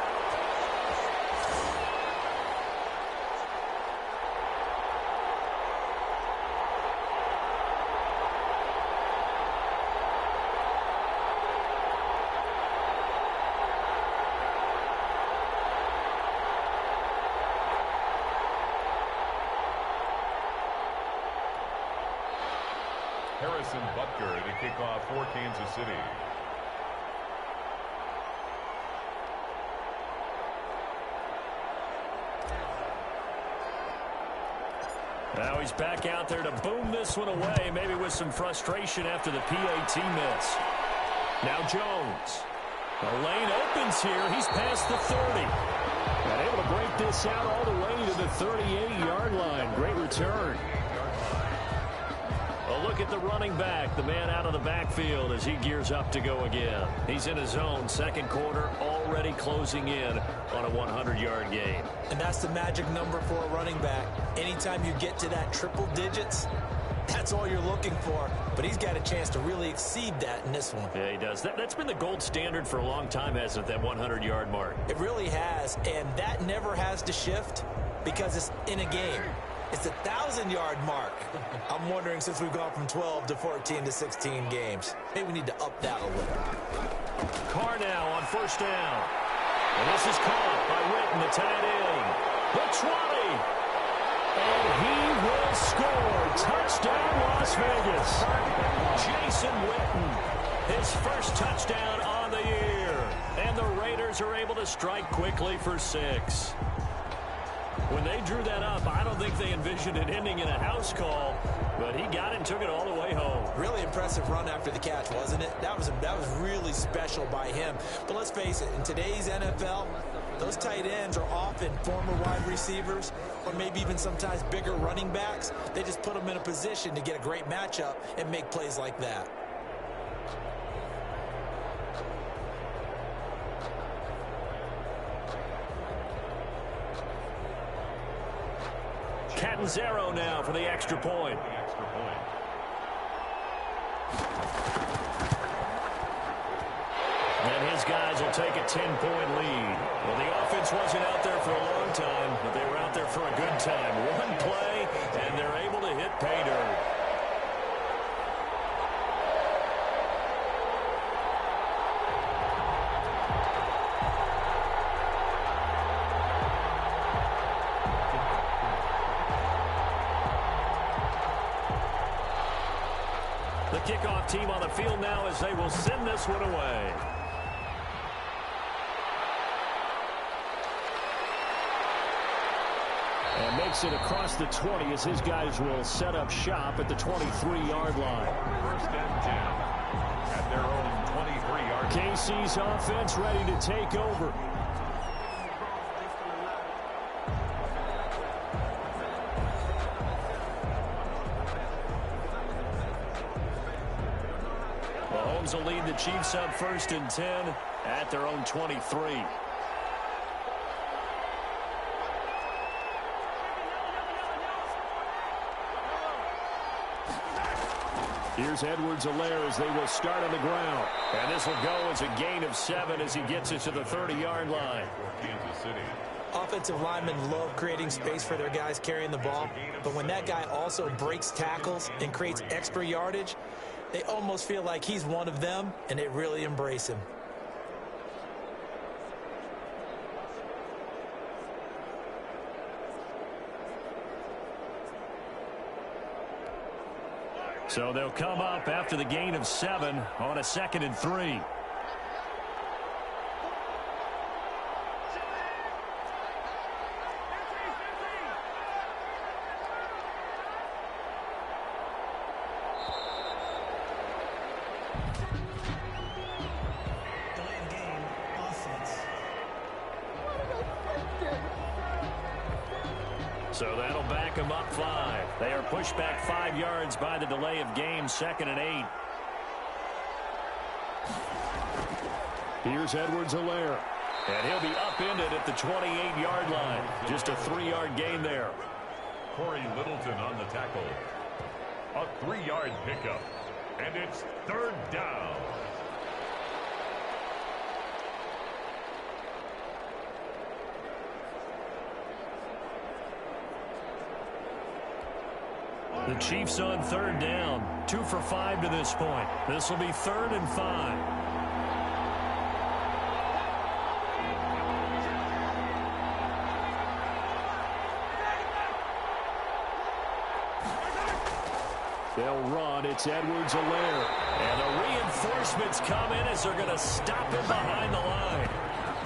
Harrison Butker to kick off for Kansas City. Now he's back out there to boom this one away, maybe with some frustration after the PAT miss. Now Jones. The lane opens here. He's past the 30. And able to break this out all the way to the 38-yard line. Great return. A look at the running back, the man out of the backfield as he gears up to go again. He's in his own second quarter, already closing in on a 100-yard game. And that's the magic number for a running back. Anytime you get to that triple digits, that's all you're looking for. But he's got a chance to really exceed that in this one. Yeah, he does. That's been the gold standard for a long time, hasn't it, that 100-yard mark? It really has, and that never has to shift because it's in a game. It's a 1,000-yard mark. I'm wondering, since we've gone from 12 to 14 to 16 games, maybe we need to up that a little. Carr now on first down. And this is caught by Witten, the tight end. The 20. And he will score. Touchdown, Las Vegas. Jason Witten, his first touchdown on the year. And the Raiders are able to strike quickly for 6. When they drew that up, I don't think they envisioned it ending in a house call, but he got it and took it all the way home. Really impressive run after the catch, wasn't it? That was really special by him. But let's face it, in today's NFL, those tight ends are often former wide receivers or maybe even sometimes bigger running backs. They just put them in a position to get a great matchup and make plays like that. Catanzaro now for the extra point. And his guys will take a 10-point lead. Well, the offense wasn't out there for a long time, but they were out there for a good time. One play, and they're able to hit pay dirt. The kickoff team on the field now as they will send this one away. And makes it across the 20 as his guys will set up shop at the 23-yard line. First and 10 at their own 23-yard line. KC's offense ready to take over. Mahomes will lead the Chiefs up first and 10 at their own 23. Here's Edwards-Helaire as they will start on the ground. And this will go as a gain of 7 as he gets it to the 30-yard line. Kansas City. Offensive linemen love creating space for their guys carrying the ball, but when that guy also breaks tackles and creates extra yardage, they almost feel like he's one of them, and they really embrace him. So they'll come up after the gain of 7 on a 2nd and 3. So that'll back them up 5. They are pushed back 5 yards by the delay of game, 2nd and 8. Here's Edwards-Helaire. And he'll be upended at the 28-yard line. Just a 3-yard gain there. Corey Littleton on the tackle. A 3-yard pickup. And it's 3rd down. The Chiefs on 3rd down. 2 for 5 to this point. This will be 3rd and 5. They'll run. It's Edwards-Helaire. And the reinforcements come in as they're going to stop him behind the line.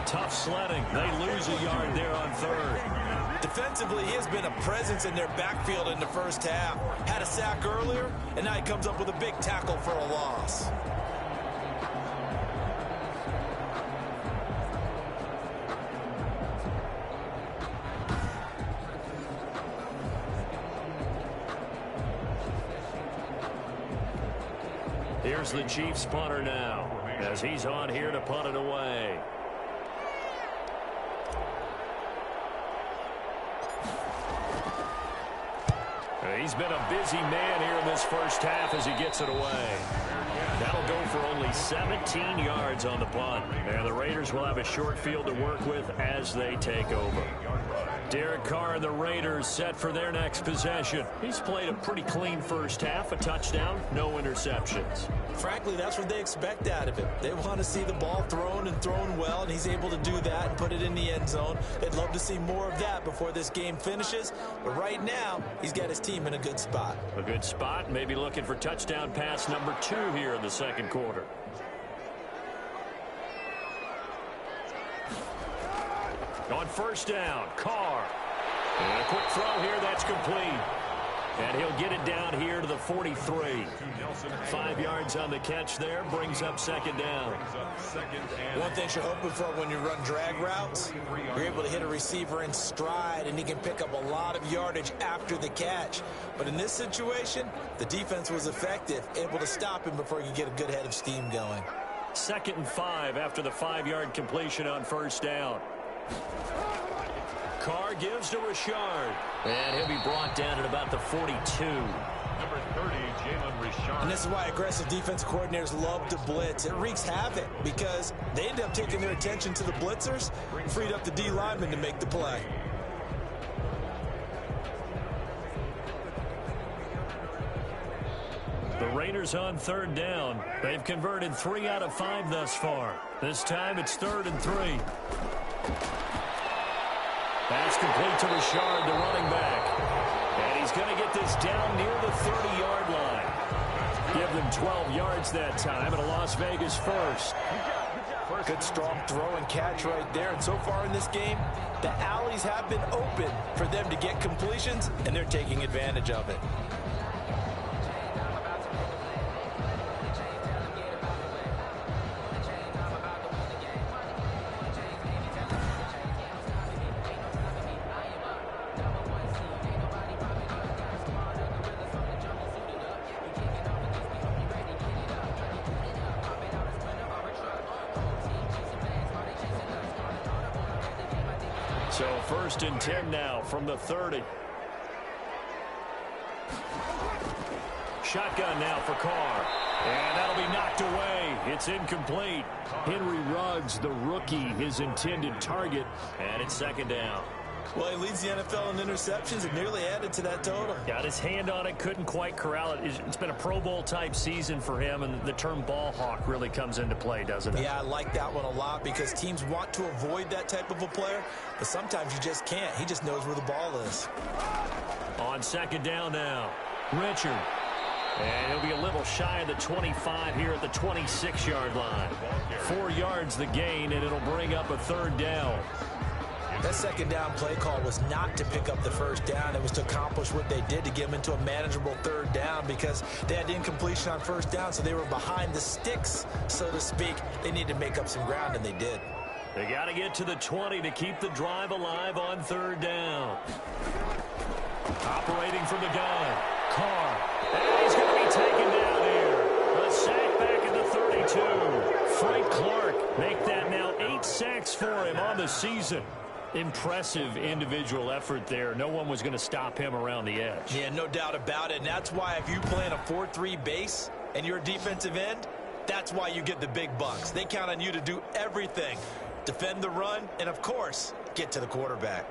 Tough sledding. They lose a yard there on 3rd. Defensively, he has been a presence in their backfield in the first half. Had a sack earlier, and now he comes up with a big tackle for a loss. Here's the Chiefs punter now as he's on here to punt it away. He's been a busy man here in this first half as he gets it away. That'll go for only 17 yards on the punt. And the Raiders will have a short field to work with as they take over. Derek Carr and the Raiders set for their next possession. He's played a pretty clean first half, a touchdown, no interceptions. Frankly, that's what they expect out of him. They want to see the ball thrown and thrown well, and he's able to do that and put it in the end zone. They'd love to see more of that before this game finishes. But right now, he's got his team in a good spot. A good spot, maybe looking for touchdown pass number 2 here in the second quarter. On first down, Carr. And a quick throw here, that's complete. And he'll get it down here to the 43. 5 yards on the catch there, brings up 2nd down. One thing you're hoping for when you run drag routes, you're able to hit a receiver in stride, and he can pick up a lot of yardage after the catch. But in this situation, the defense was effective, able to stop him before he could get a good head of steam going. 2nd and 5 after the 5-yard completion on first down. Carr gives to Richard. And he'll be brought down at about the 42. Number 30, Jalen Richard. And this is why aggressive defense coordinators love to blitz. It wreaks havoc because they end up taking their attention to the blitzers, freed up the D lineman to make the play. The Raiders on 3rd down. They've converted 3 out of 5 thus far. This time it's 3rd and 3. Pass complete to Richard, the running back. And he's going to get this down near the 30-yard line. Give them 12 yards that time, and a Las Vegas first. Good strong throw and catch right there. And so far in this game, the alleys have been open for them to get completions, and they're taking advantage of it. So 1st and 10 now from the 30. Shotgun now for Carr. And that'll be knocked away. It's incomplete. Henry Ruggs, the rookie, his intended target. And it's 2nd down. Well, he leads the NFL in interceptions and nearly added to that total. Got his hand on it, couldn't quite corral it. It's been a Pro Bowl type season for him, and the term ball hawk really comes into play, doesn't it? Yeah, I like that one a lot because teams want to avoid that type of a player, but sometimes you just can't. He just knows where the ball is. On 2nd down now, Richard. And he'll be a little shy of the 25 here at the 26-yard line. 4 yards the gain, and it'll bring up a 3rd down. That 2nd down play call was not to pick up the 1st down. It was to accomplish what they did to get them into a manageable 3rd down because they had incompletion on 1st down, so they were behind the sticks, so to speak. They needed to make up some ground, and they did. They got to get to the 20 to keep the drive alive on 3rd down. Operating from the gun. Carr. And he's going to be taken down here. A sack back at the 32. Frank Clark make that now 8 sacks for him on the season. Impressive individual effort there. No one was going to stop him around the edge. Yeah, no doubt about it. And that's why if you play in a 4-3 base and you're a defensive end, that's why you get the big bucks. They count on you to do everything. Defend the run and, of course, get to the quarterback.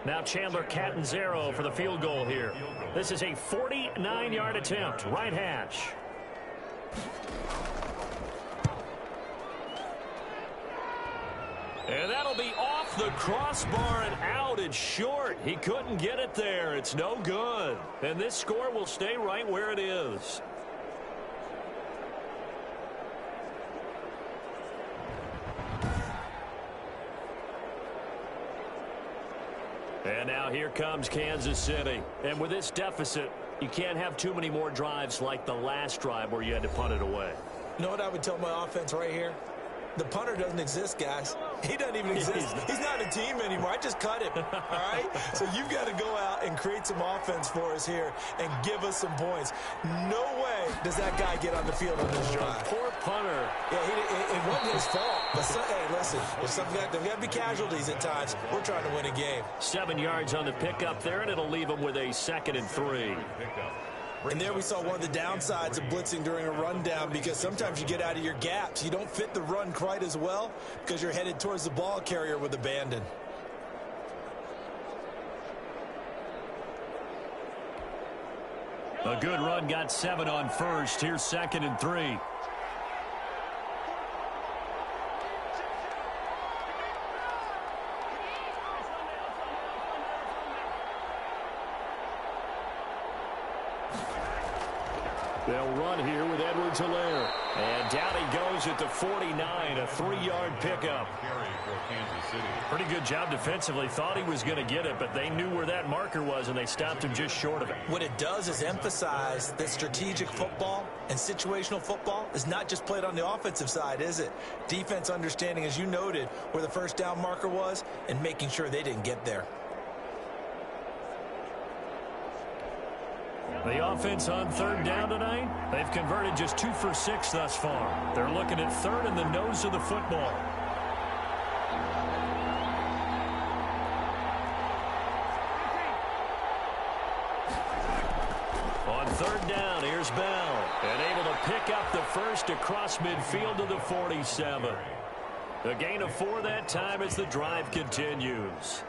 Now Chandler Catanzaro for the field goal here. This is a 49-yard attempt, right hash. And that'll be off the crossbar and out. It's short. He couldn't get it there. It's no good. And this score will stay right where it is. And now here comes Kansas City. And with this deficit, you can't have too many more drives like the last drive where you had to punt it away. You know what I would tell my offense right here? The punter doesn't exist, guys. He doesn't even exist. He's not a team anymore. I just cut him, all right? So you've got to go out and create some offense for us here and give us some points. No way does that guy get on the field on this drive. Poor punter. Yeah, it wasn't his fault. But hey, listen, there's got to be casualties at times. We're trying to win a game. 7 yards on the pickup there, and it'll leave him with a 2nd and 3. And there we saw one of the downsides of blitzing during a rundown, because sometimes you get out of your gaps. You don't fit the run quite as well because you're headed towards the ball carrier with abandon. A good run, got 7 on first. Here's 2nd and 3. They'll run here with Edwards-Helaire. And down he goes at the 49, a 3-yard pickup. Pretty good job defensively. Thought he was going to get it, but they knew where that marker was, and they stopped him just short of it. What it does is emphasize that strategic football and situational football is not just played on the offensive side, is it? Defense understanding, as you noted, where the first down marker was and making sure they didn't get there. The offense on 3rd down tonight, they've converted just 2 for 6 thus far. They're looking at 3rd and the nose of the football. On 3rd down, here's Bell. And able to pick up the first across midfield to the 47. A gain of 4 that time as the drive continues.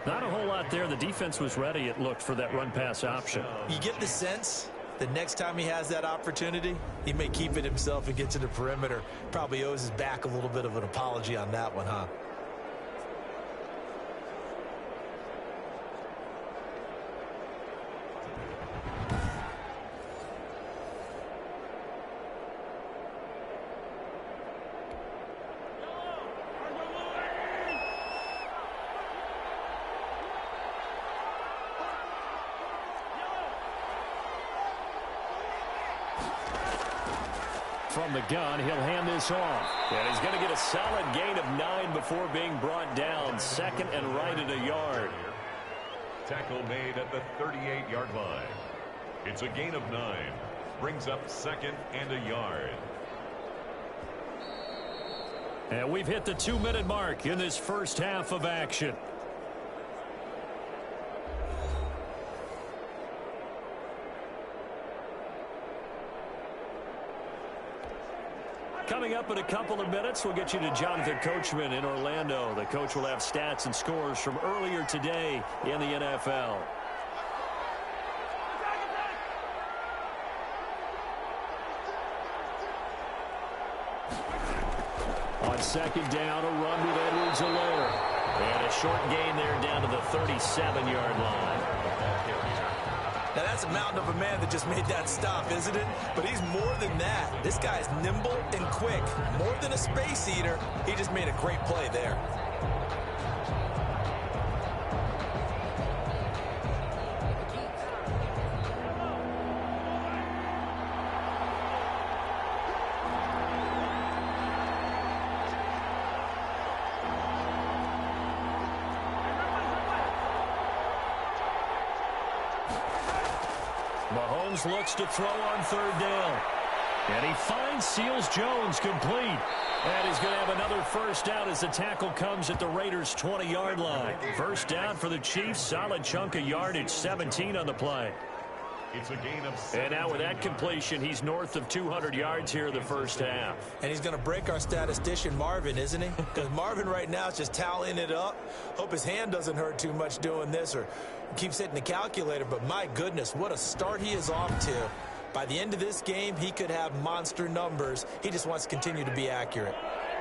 Not a whole lot there. The defense was ready, it looked, for that run-pass option. You get the sense the next time he has that opportunity, he may keep it himself and get to the perimeter. Probably owes his back a little bit of an apology on that one, huh? From the gun, he'll hand this off. And he's going to get a solid gain of 9 before being brought down. 2nd and right at a yard. Tackle made at the 38-yard line. It's a gain of 9. Brings up 2nd and a yard. And we've hit the 2-minute mark in this first half of action. Coming up in a couple of minutes, we'll get you to Jonathan Coachman in Orlando. The coach will have stats and scores from earlier today in the NFL. On 2nd down, a run with Edwards-Helaire. And a short gain there down to the 37-yard line. Now, that's a mountain of a man that just made that stop, isn't it? But he's more than that. This guy's nimble and quick. More than a space eater, he just made a great play there. Mahomes looks to throw on third down. And he finds Seals Jones complete. And he's going to have another first down as the tackle comes at the Raiders' 20-yard line. First down for the Chiefs. Solid chunk of yardage, 17 on the play. It's a gain of 7. And now with that completion, he's north of 200 yards here in the first half. And he's going to break our statistician Marvin, isn't he? Because Marvin right now is just tallying it up. Hope his hand doesn't hurt too much doing this or keeps hitting the calculator. But my goodness, what a start he is off to. By the end of this game, he could have monster numbers. He just wants to continue to be accurate.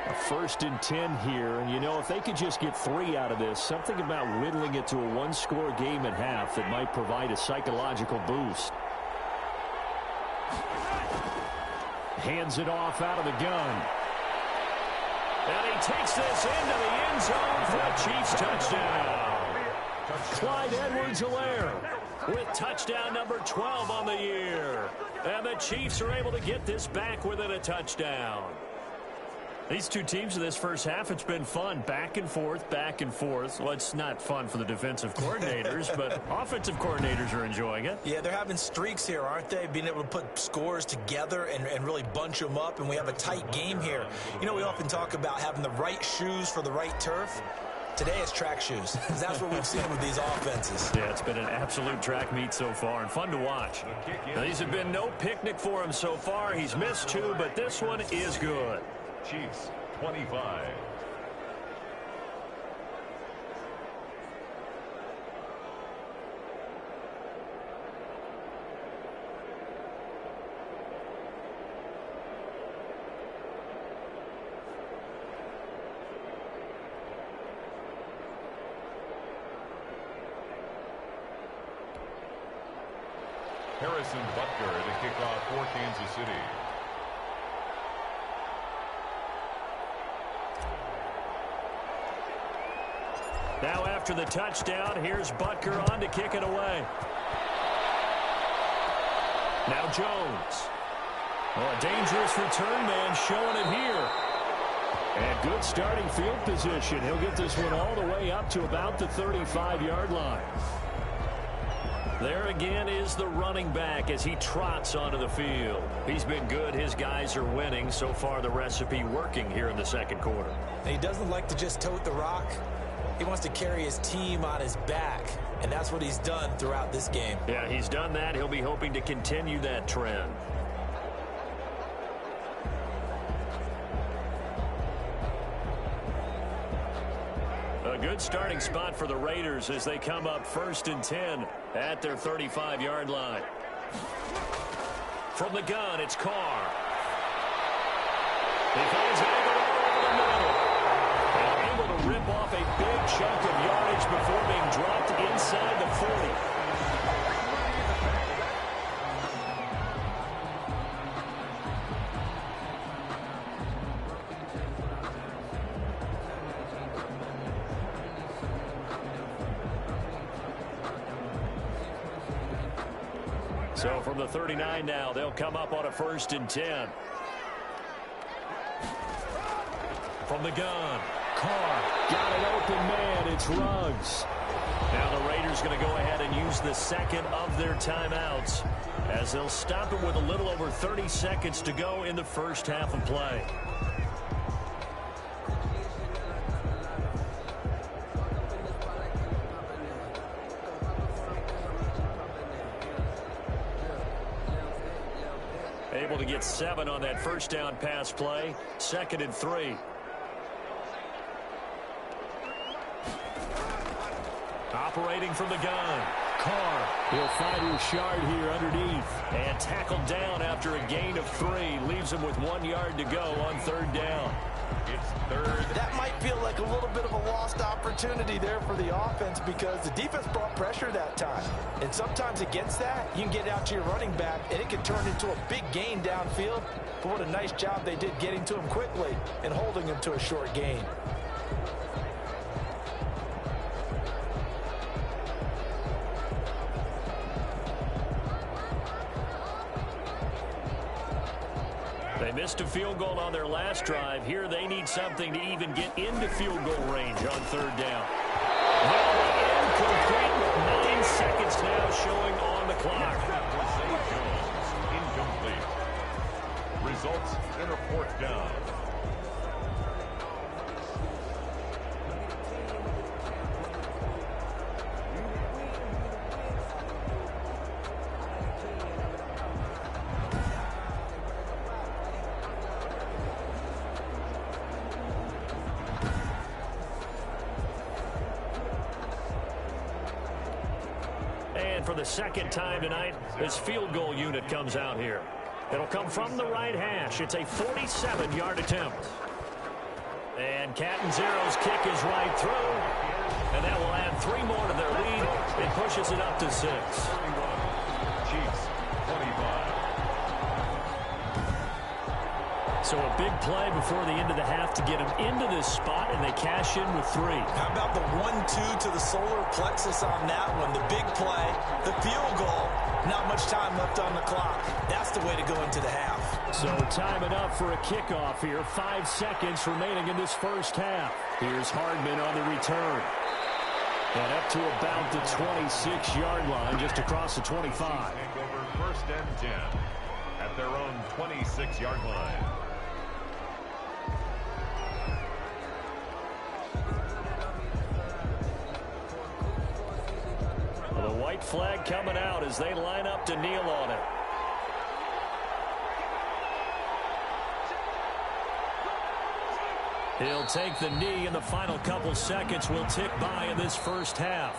A 1st and 10 here, and you know, if they could just get 3 out of this, something about whittling it to a one-score game at half that might provide a psychological boost. Hands it off out of the gun. And he takes this into the end zone for a Chiefs touchdown. Clyde Edwards-Helaire with touchdown number 12 on the year. And the Chiefs are able to get this back within a touchdown. These two teams in this first half, it's been fun. Back and forth, back and forth. Well, it's not fun for the defensive coordinators, but offensive coordinators are enjoying it. Yeah, they're having streaks here, aren't they? Being able to put scores together and really bunch them up, and we have a tight game here. You know, we often talk about having the right shoes for the right turf. Today it's track shoes. That's what we've seen with these offenses. Yeah, it's been an absolute track meet so far and fun to watch. Now, these have been no picnic for him so far. He's missed 2, but this one is good. Chiefs 25. Harrison Butker to kick off for Kansas City. Now after the touchdown, here's Butker on to kick it away. Now Jones. Oh, a dangerous return man showing it here. And good starting field position. He'll get this one all the way up to about the 35-yard line. There again is the running back as he trots onto the field. He's been good. His guys are winning. So far, the recipe working here in the second quarter. He doesn't like to just tote the rock. He wants to carry his team on his back, and that's what he's done throughout this game. Yeah, he's done that. He'll be hoping to continue that trend. A good starting spot for the Raiders as they come up 1st and 10 at their 35-yard line. From the gun, it's Carr. He finds Aguilar over the middle. And able to rip off a big chunk of yardage before being dropped inside the 40. So from the 39 now, they'll come up on a 1st and 10. From the gun, Carr got an open man. It's Ruggs. Now the Raiders going to go ahead and use the second of their timeouts as they'll stop it with a little over 30 seconds to go in the first half of play. Able to get 7 on that first down pass play. 2nd and 3. Operating from the gun. Carr. He'll find Richard here underneath. And tackled down after a gain of 3. Leaves him with 1 yard to go on 3rd down. It's 3rd. That might feel like a little bit of a lost opportunity there for the offense because the defense brought pressure that time. And sometimes against that, you can get out to your running back, and it can turn into a big gain downfield. But what a nice job they did getting to him quickly and holding him to a short gain. They missed a field goal on their last drive. Here they need something to even get into field goal range on 3rd down. Now incomplete with 9 seconds now showing on the clock. results in a fourth down. And for the second time tonight, this field goal unit comes out here. It'll come from the right hash. It's a 47-yard attempt. And Catanzero's kick is right through. And that will add 3 more to their lead. It pushes it up to 6. 31, Chiefs, 25. So a big play before the end of the half to get them into this spot, and they cash in with 3. How about the 1-2 to the solar plexus on that one? The big play, the field goal, not much time left on the clock. That's the way to go into the half. So time enough for a kickoff here. 5 seconds remaining in this first half. Here's Hardman on the return. And up to about the 26-yard line, just across the 25. Take over first and 10 at their own 26-yard line. The white flag coming out as they line up to kneel on it. He'll take the knee, and the final couple seconds will tick by in this first half.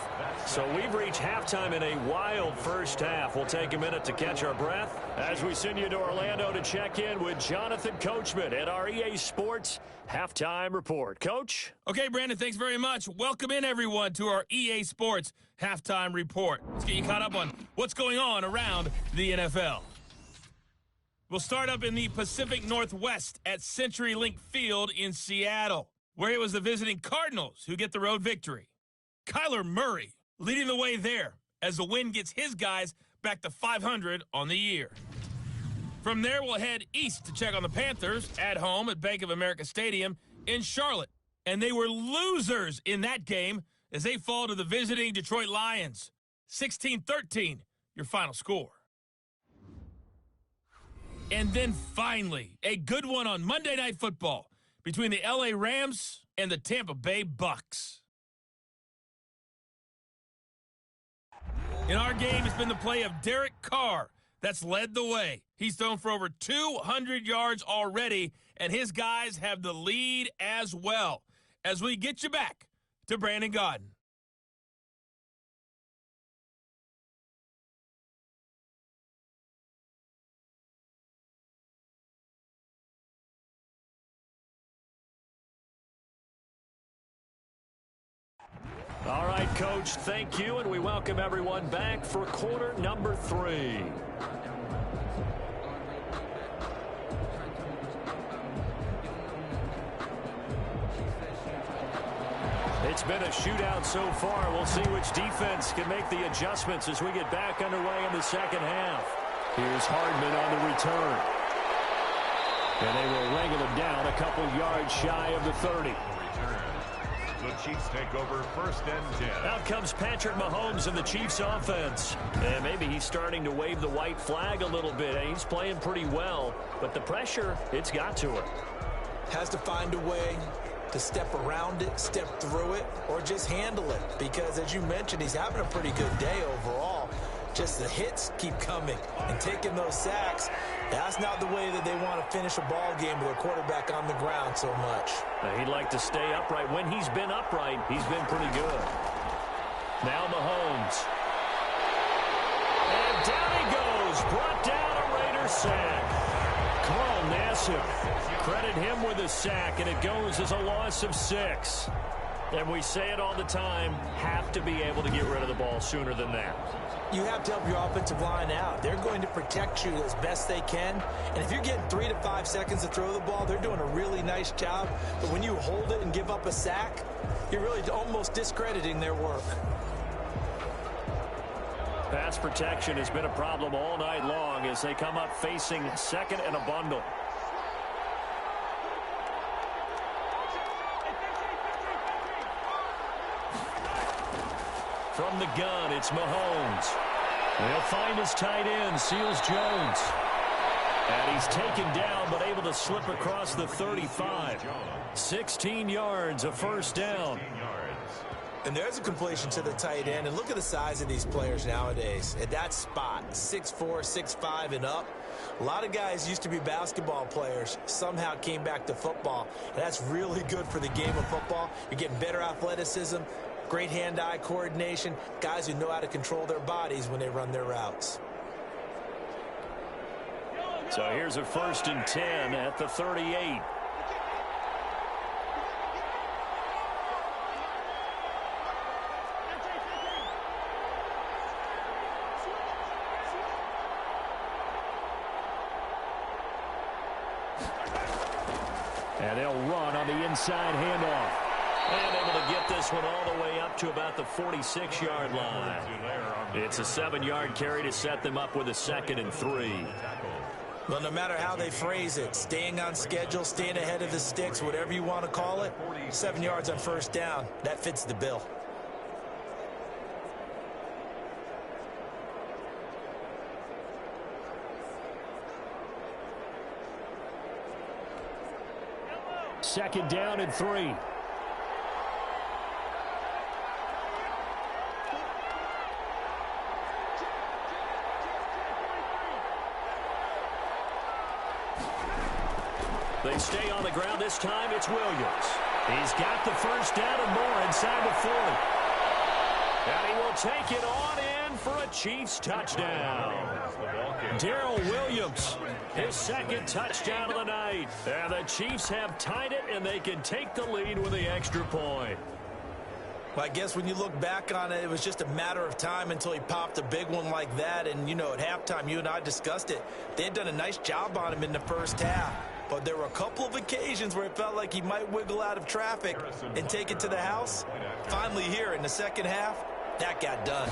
So we've reached halftime in a wild first half. We'll take a minute to catch our breath as we send you to Orlando to check in with Jonathan Coachman at our EA Sports Halftime Report. Coach? Okay, Brandon, thanks very much. Welcome in, everyone, to our EA Sports Halftime Report. Let's get you caught up on what's going on around the NFL. We'll start up in the Pacific Northwest at CenturyLink Field in Seattle, where it was the visiting Cardinals who get the road victory. Kyler Murray leading the way there as the win gets his guys back to 500 on the year. From there, we'll head east to check on the Panthers at home at Bank of America Stadium in Charlotte. And they were losers in that game as they fall to the visiting Detroit Lions. 16-13, your final score. And then finally, a good one on Monday Night Football between the LA Rams and the Tampa Bay Bucks. In our game, it's been the play of Derek Carr that's led the way. He's thrown for over 200 yards already, and his guys have the lead as well. As we get you back to Brandon Gaudin. All right, Coach, thank you, and we welcome everyone back for quarter number 3. It's been a shootout so far. We'll see which defense can make the adjustments as we get back underway in the second half. Here's Hardman on the return. And they will wrangle him down a couple yards shy of the 30. The Chiefs take over first and 10. Out comes Patrick Mahomes in the Chiefs offense. And maybe he's starting to wave the white flag a little bit. He's playing pretty well, but the pressure, it's got to him. Has to find a way to step around it, step through it, or just handle it. Because as you mentioned, he's having a pretty good day overall. Just the hits keep coming and taking those sacks. That's not the way that they want to finish a ball game with a quarterback on the ground so much. He'd like to stay upright. When he's been upright, he's been pretty good. Now Mahomes. And down he goes. Brought down a Raider sack. Carl Nassib. Credit him with a sack, and it goes as a loss of 6. And we say it all the time, have to be able to get rid of the ball sooner than that. You have to help your offensive line out. They're going to protect you as best they can. And if you're getting 3 to 5 seconds to throw the ball, they're doing a really nice job. But when you hold it and give up a sack, you're really almost discrediting their work. Pass protection has been a problem all night long as they come up facing second and a bundle. From the gun, it's Mahomes. They'll find his tight end, Seals Jones. And he's taken down, but able to slip across the 35. 16 yards, a first down. And there's a completion to the tight end. And look at the size of these players nowadays. At that spot, 6'4", 6'5", and up. A lot of guys used to be basketball players, somehow came back to football. And that's really good for the game of football. You're getting better athleticism, great hand-eye coordination, guys who know how to control their bodies when they run their routes. So here's a 1st and 10 at the 38. And they'll run on the inside handoff. And able to get this one all the way up to about the 46-yard line. It's a 7-yard carry to set them up with a 2nd and 3. Well, no matter how they phrase it, staying on schedule, staying ahead of the sticks, whatever you want to call it, 7 yards on 1st down, that fits the bill. Second down and 3. They stay on the ground. This time it's Williams. He's got the 1st down and more inside the 40. And he will take it on in for a Chiefs touchdown. Darrell Williams, his 2nd touchdown of the night. And the Chiefs have tied it, and they can take the lead with the extra point. Well, I guess when you look back on it, it was just a matter of time until he popped a big one like that. And, you know, at halftime, you and I discussed it. They had done a nice job on him in the 1st half. But there were a couple of occasions where it felt like he might wiggle out of traffic and take it to the house. Finally here in the 2nd half, that got done.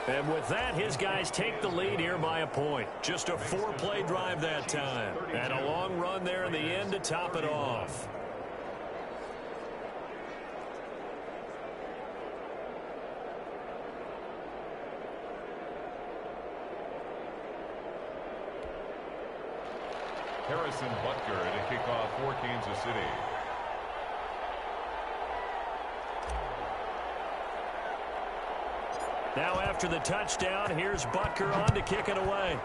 And with that, his guys take the lead here by a point. Just a 4-play drive that time. And a long run there in the end to top it off. Harrison Butker to kick off for Kansas City. Now after the touchdown, here's Butker on to kick it away.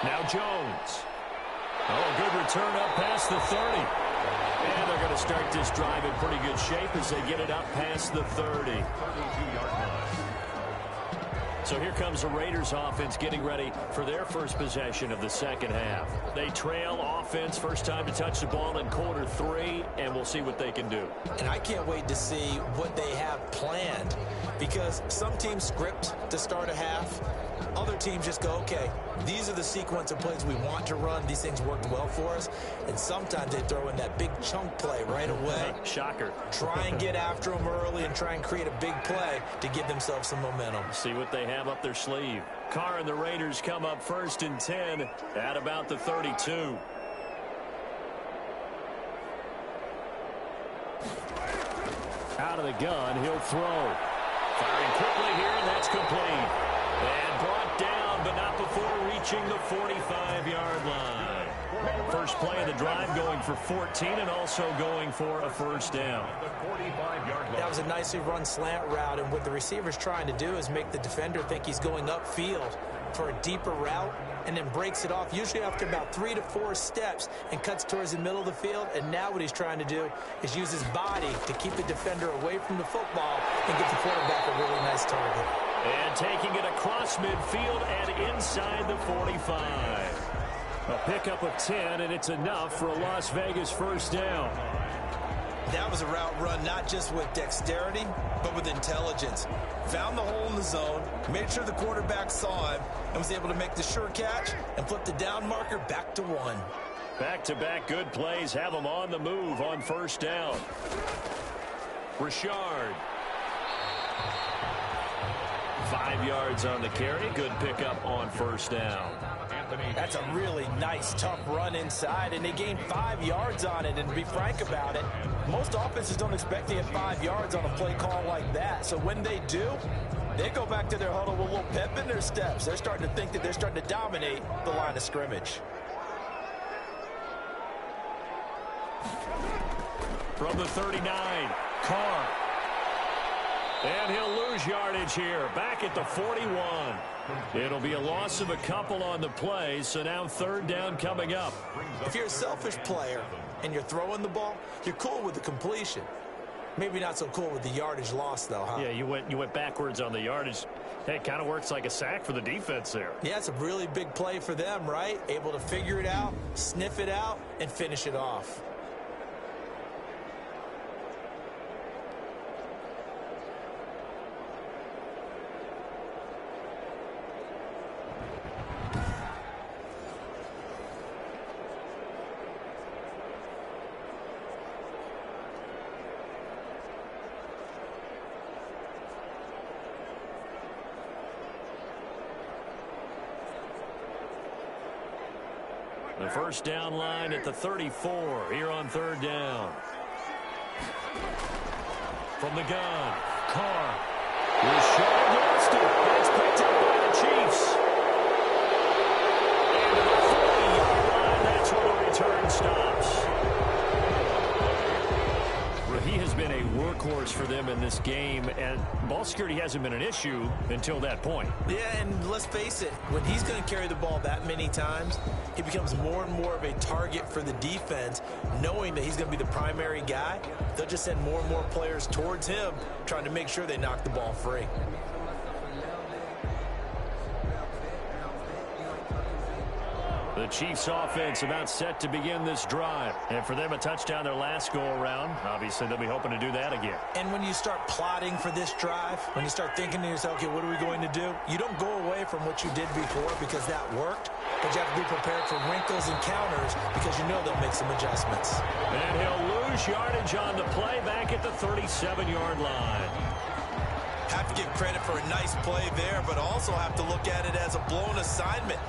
Now Jones. Oh, good return up past the 30. And they're going to start this drive in pretty good shape as they get it up past the 30. 32-yard line. So here comes the Raiders offense getting ready for their first possession of the 2nd half. They trail offense, first time to touch the ball in quarter 3, and we'll see what they can do. And I can't wait to see what they have planned, because some teams script to start a half. Other teams just go, okay, these are the sequence of plays we want to run. These things worked well for us. And sometimes they throw in that big chunk play right away. Shocker. Try and get after them early and try and create a big play to give themselves some momentum. See what they have up their sleeve. Carr and the Raiders come up 1st and 10 at about the 32. Out of the gun, he'll throw. Firing quickly here, and that's complete. And brought down, but not before reaching the 45-yard line. First play of the drive going for 14 and also going for a 1st down. That was a nicely run slant route, and what the receiver's trying to do is make the defender think he's going upfield for a deeper route, and then breaks it off, usually after about 3 to 4 steps, and cuts towards the middle of the field. And now what he's trying to do is use his body to keep the defender away from the football and give the quarterback a really nice target. And taking it across midfield and inside the 45. A pickup of 10, and it's enough for a Las Vegas 1st down. That was a route run not just with dexterity, but with intelligence. Found the hole in the zone, made sure the quarterback saw him, and was able to make the sure catch and flip the down marker back to 1. Back-to-back good plays have them on the move on 1st down. Richard. 5 yards on the carry. Good pickup on 1st down. That's a really nice, tough run inside, and they gained 5 yards on it. And to be frank about it, most offenses don't expect to get 5 yards on a play call like that. So when they do, They go back to their huddle with a little pep in their steps. They're starting to think that they're starting to dominate the line of scrimmage. From the 39, Carr. And he'll lose yardage here. Back at the 41. It'll be a loss of a couple on the play, so now third down coming up. If you're a selfish player and you're throwing the ball, you're cool with the completion. Maybe not so cool with the yardage loss, though, huh? Yeah, you went backwards on the yardage. Hey, it kind of works like a sack for the defense there. Yeah, it's a really big play for them, right? Able to figure it out, sniff it out, and finish it off. The first down line at the 34 here on third down. From the gun, Carr. Rashard lost it. It's picked up by the Chiefs. And to the 40-yard line, that's where the return stops. He has been a workhorse for them in this game, and ball security hasn't been an issue until that point. Yeah, and let's face it, when he's going to carry the ball that many times, he becomes more and more of a target for the defense, knowing that he's going to be the primary guy. They'll just send more and more players towards him, trying to make sure they knock the ball free. The Chiefs offense about set to begin this drive. And for them, a touchdown their last go-around. Obviously, they'll be hoping to do that again. And when you start plotting for this drive, when you start thinking to yourself, okay, what are we going to do? You don't go away from what you did before because that worked, but you have to be prepared for wrinkles and counters because you know they'll make some adjustments. And he'll lose yardage on the play back at the 37-yard line. Have to give credit for a nice play there, but also have to look at it as a blown assignment.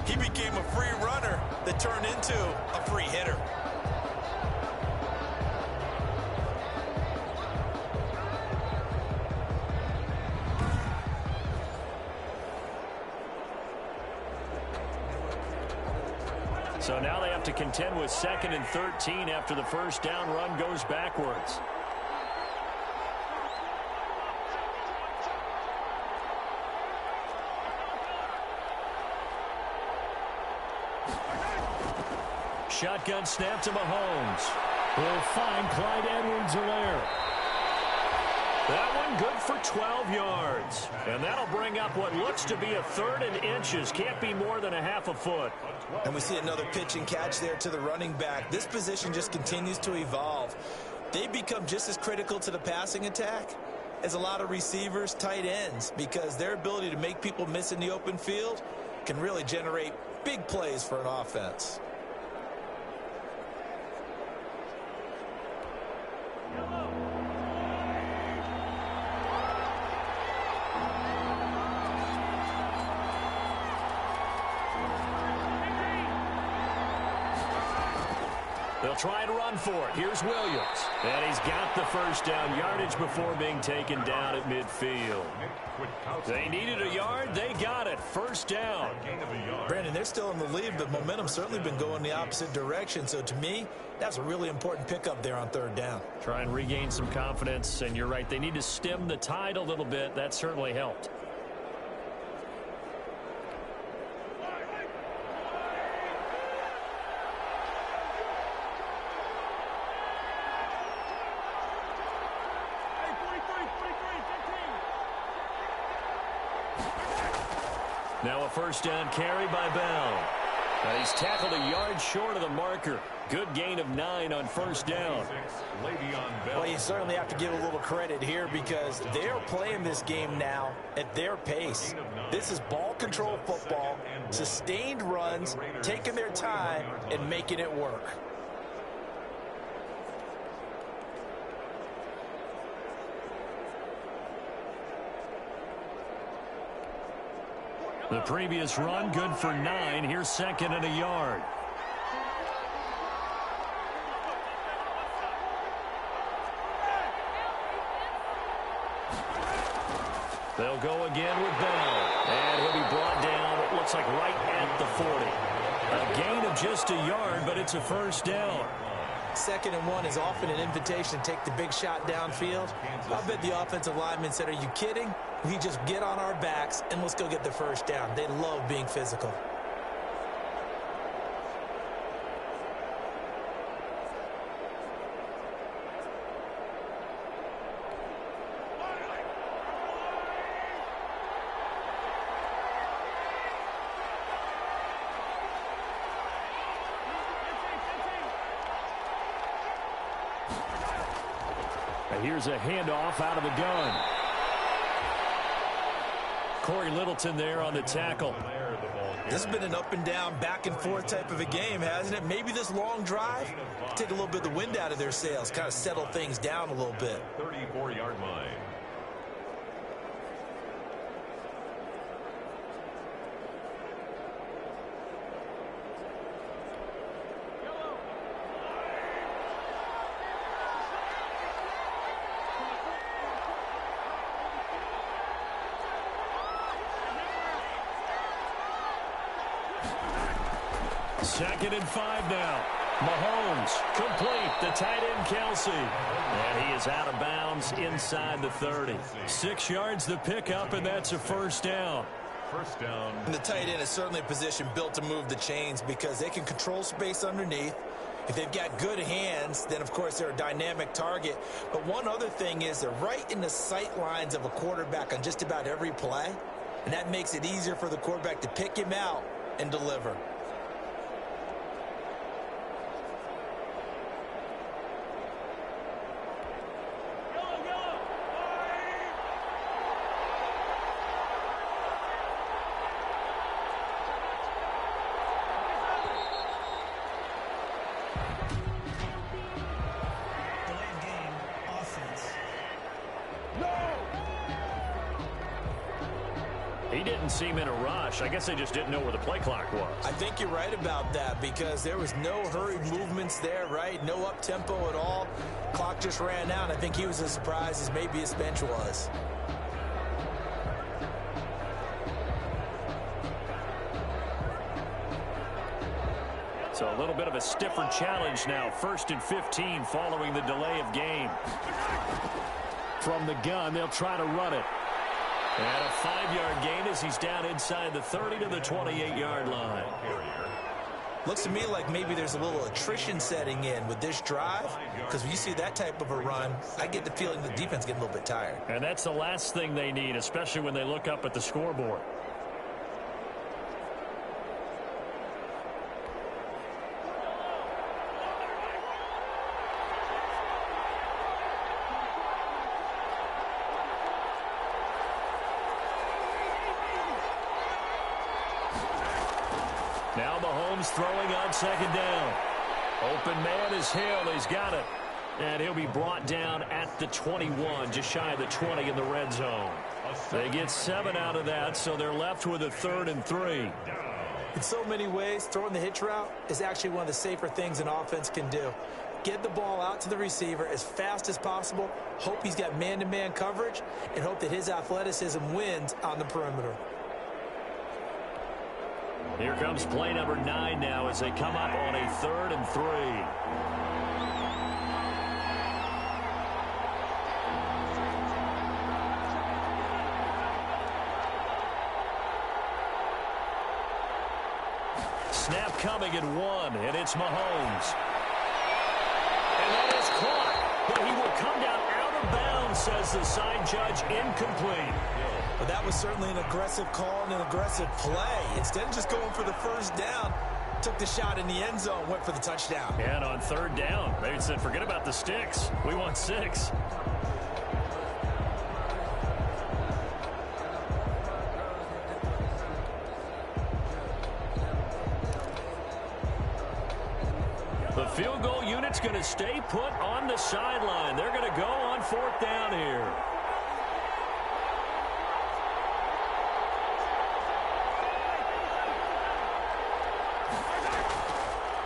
He became a free runner that turned into a free hitter. So now they have to contend with 2nd and 13 after the first down run goes backwards. Shotgun snap to Mahomes. Will find Clyde Edwards-Helaire. That one good for 12 yards. And that'll bring up what looks to be a 3rd and inches. Can't be more than a half a foot. And we see another pitch and catch there to the running back. This position just continues to evolve. They become just as critical to the passing attack as a lot of receivers, tight ends, because their ability to make people miss in the open field can really generate big plays for an offense. They'll try and run for it. Here's Williams. And he's got the first down yardage before being taken down at midfield. They needed a yard. They got it. First down. Brandon, they're still in the lead, but momentum's certainly been going the opposite direction. So to me, that's a really important pickup there on 3rd down. Try and regain some confidence. And you're right, they need to stem the tide a little bit. That certainly helped. Now a first down carry by Bell. He's tackled a yard short of the marker. Good gain of 9 on first down. Well, you certainly have to give a little credit here because they're playing this game now at their pace. This is ball control football, sustained runs, taking their time, and making it work. The previous run good for 9. Here's 2nd and a yard. They'll go again with Bell. And he'll be brought down, it looks like right at the 40. A gain of just a yard, but it's a first down. 2nd and 1 is often an invitation to take the big shot downfield. I bet the offensive lineman said, are you kidding? We just get on our backs and let's go get the first down. They love being physical. Here's a handoff out of the gun. Corey Littleton there on the tackle. This has been an up and down, back and forth type of a game, hasn't it? Maybe this long drive, take a little bit of the wind out of their sails, kind of settle things down a little bit. 34-yard line. Second and 5 now. Mahomes complete. The tight end Kelsey. And he is out of bounds inside the 30. 6 yards the pickup, and that's a first down. First down. And the tight end is certainly a position built to move the chains because they can control space underneath. If they've got good hands, then of course they're a dynamic target. But one other thing is they're right in the sight lines of a quarterback on just about every play. And that makes it easier for the quarterback to pick him out and deliver. He didn't seem in a rush. I guess they just didn't know where the play clock was. I think you're right about that because there was no hurried movements there, right? No up-tempo at all. Clock just ran out. I think he was as surprised as maybe his bench was. So a little bit of a stiffer challenge now. 1st and 15 following the delay of game. From the gun, they'll try to run it. And a 5-yard gain as he's down inside the 30 to the 28-yard line. Looks to me like maybe there's a little attrition setting in with this drive because when you see that type of a run, I get the feeling the defense getting a little bit tired. And that's the last thing they need, especially when they look up at the scoreboard. Now Mahomes throwing on 2nd down. Open man is Hill. He's got it. And he'll be brought down at the 21, just shy of the 20 in the red zone. They get 7 out of that, so they're left with a 3rd and 3. In so many ways, throwing the hitch route is actually one of the safer things an offense can do. Get the ball out to the receiver as fast as possible, hope he's got man-to-man coverage, and hope that his athleticism wins on the perimeter. Here comes play number 9 now as they come up on a 3rd and 3. Snap coming at 1, and it's Mahomes. And that is caught, but he will come down out of bounds, says the side judge, incomplete. But that was certainly an aggressive call and an aggressive play. Instead of just going for the first down, took the shot in the end zone, went for the touchdown. And on 3rd down, they said, forget about the sticks. We want 6. The field goal unit's going to stay put on the sideline. They're going to go on 4th down here.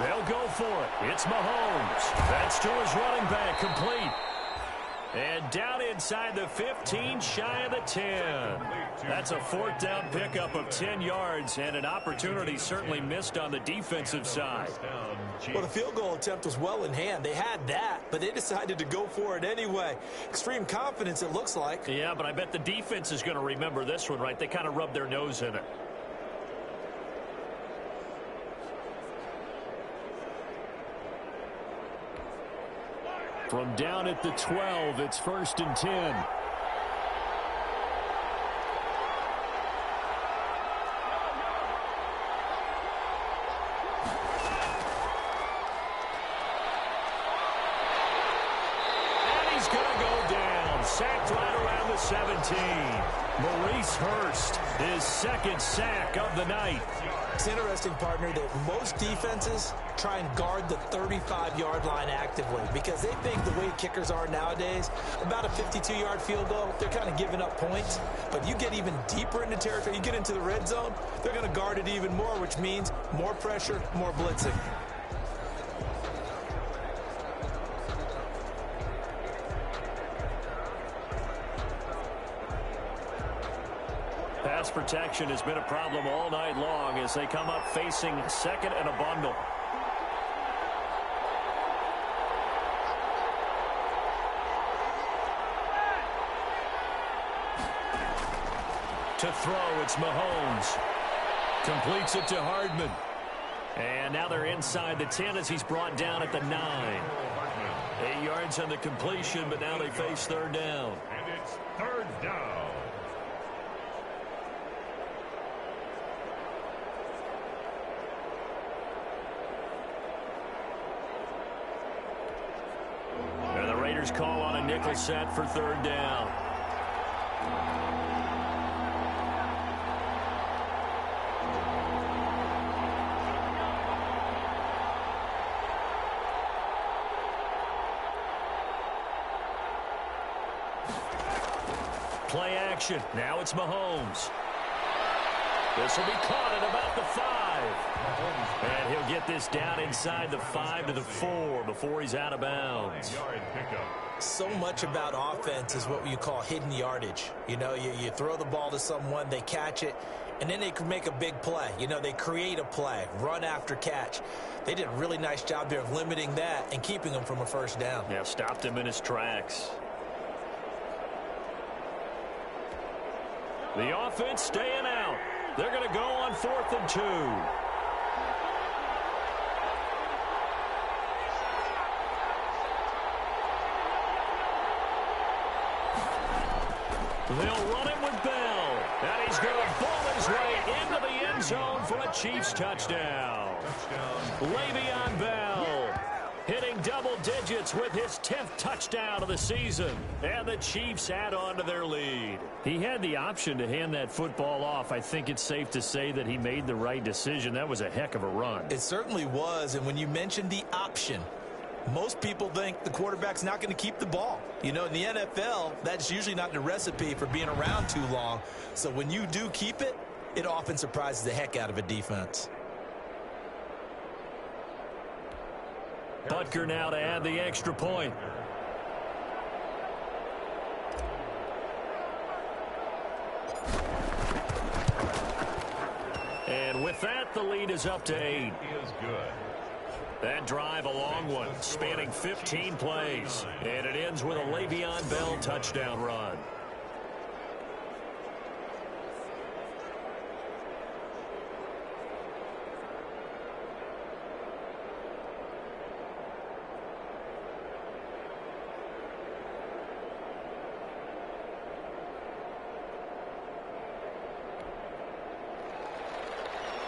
They'll go for it. It's Mahomes. That's to his running back, complete. And down inside the 15, shy of the 10. That's a 4th down pickup of 10 yards, and an opportunity certainly missed on the defensive side. Well, the field goal attempt was well in hand. They had that, but they decided to go for it anyway. Extreme confidence, it looks like. Yeah, but I bet the defense is going to remember this one, right? They kind of rubbed their nose in it. From down at the 12, it's 1st and 10. Sacked right around the 17. Maurice Hurst, his 2nd sack of the night. It's interesting, partner, that most defenses try and guard the 35-yard line actively because they think the way kickers are nowadays, about a 52-yard field goal, they're kind of giving up points. But you get even deeper into territory, you get into the red zone, they're going to guard it even more, which means more pressure, more blitzing. Pass protection has been a problem all night long as they come up facing 2nd and a bundle. To throw, it's Mahomes. Completes it to Hardman. And now they're inside the 10 as he's brought down at the 9. 8 yards on the completion, but now they face 3rd down. And it's 3rd down. And the Raiders call on a nickel set for 3rd down. Play action. Now it's Mahomes. This will be caught at about the 5. And he'll get this down inside the 5 to the 4 before he's out of bounds. So much about offense is what you call hidden yardage. You know, you throw the ball to someone, they catch it, and then they can make a big play. You know, they create a play, run after catch. They did a really nice job there of limiting that and keeping him from a 1st down. Yeah, stopped him in his tracks. The offense staying out. They're going to go on 4th and 2. They'll run it with Bell. And he's going to ball his way into the end zone for a Chiefs touchdown. Le'Veon Bell hitting double digits with his 10th touchdown of the season. And the Chiefs add on to their lead. He had the option to hand that football off. I think it's safe to say that he made the right decision. That was a heck of a run. It certainly was. And when you mentioned the option, most people think the quarterback's not going to keep the ball. You know, in the NFL, that's usually not the recipe for being around too long. So when you do keep it, it often surprises the heck out of a defense. Butker now to add the extra point. And with that, the lead is up to 8. That drive, a long one, spanning 15 plays. And it ends with a Le'Veon Bell touchdown run.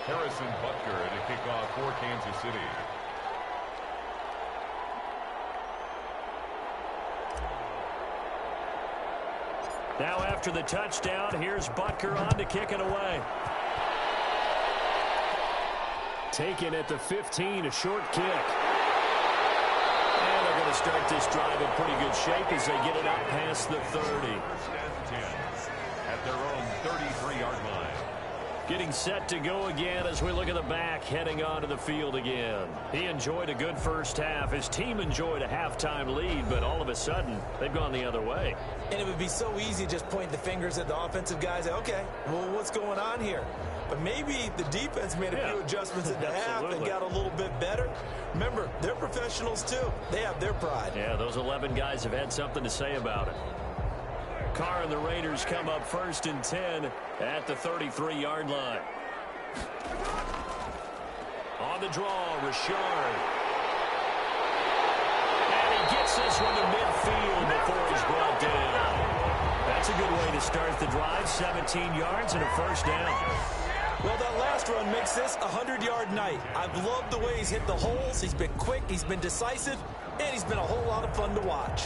Harrison Butker to kick off for Kansas City. Now after the touchdown, here's Butker on to kick it away. Taken at the 15, a short kick. And they're going to start this drive in pretty good shape as they get it out past the 30. First and 10 at their own 33-yard line. Getting set to go again as we look at the back heading onto the field again. He enjoyed a good first half. His team enjoyed a halftime lead, but all of a sudden, they've gone the other way. And it would be so easy to just point the fingers at the offensive guys. Okay, well, what's going on here? But maybe the defense made a few adjustments at the half and got a little bit better. Remember, they're professionals too. They have their pride. Yeah, those 11 guys have had something to say about it. Carr and the Raiders come up 1st and 10 at the 33-yard line. On the draw, Richard. And he gets this one to midfield before he's brought down. That's a good way to start the drive. 17 yards and a first down. Well, that last run makes this a 100-yard night. I've loved the way he's hit the holes. He's been quick, he's been decisive, and he's been a whole lot of fun to watch.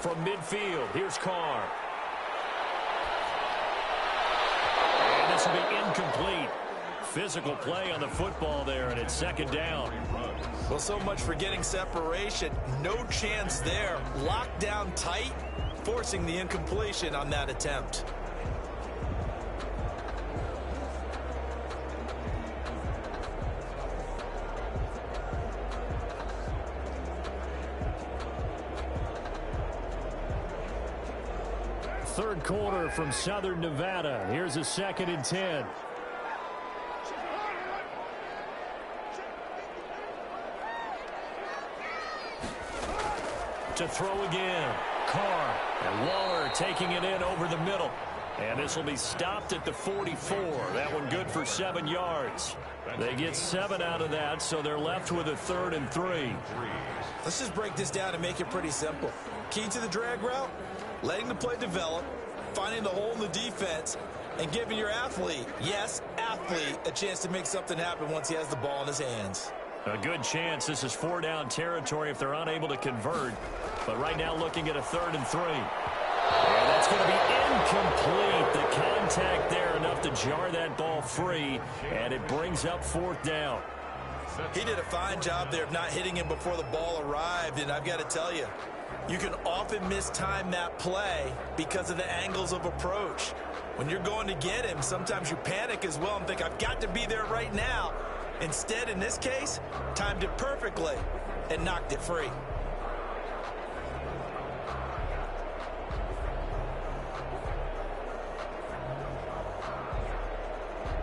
From midfield, here's Carr. And this will be incomplete. Physical play on the football there, and it's 2nd down. Well, so much for getting separation. No chance there. Locked down tight, forcing the incompletion on that attempt. Third quarter from Southern Nevada. Here's a 2nd and 10. To throw again. Carr and Waller taking it in over the middle. And this will be stopped at the 44. That one good for 7 yards. They get 7 out of that, so they're left with a 3rd and 3. Let's just break this down and make it pretty simple. Key to the drag route, letting the play develop, finding the hole in the defense, and giving your athlete, yes, athlete, a chance to make something happen once he has the ball in his hands. A good chance this is 4-down territory if they're unable to convert. But right now looking at a 3rd and 3. And that's going to be incomplete. The contact there enough to jar that ball free, and it brings up 4th down. He did a fine job there of not hitting him before the ball arrived, and I've got to tell you, you can often mistime that play because of the angles of approach. When you're going to get him, sometimes you panic as well and think, I've got to be there right now. Instead, in this case, timed it perfectly and knocked it free.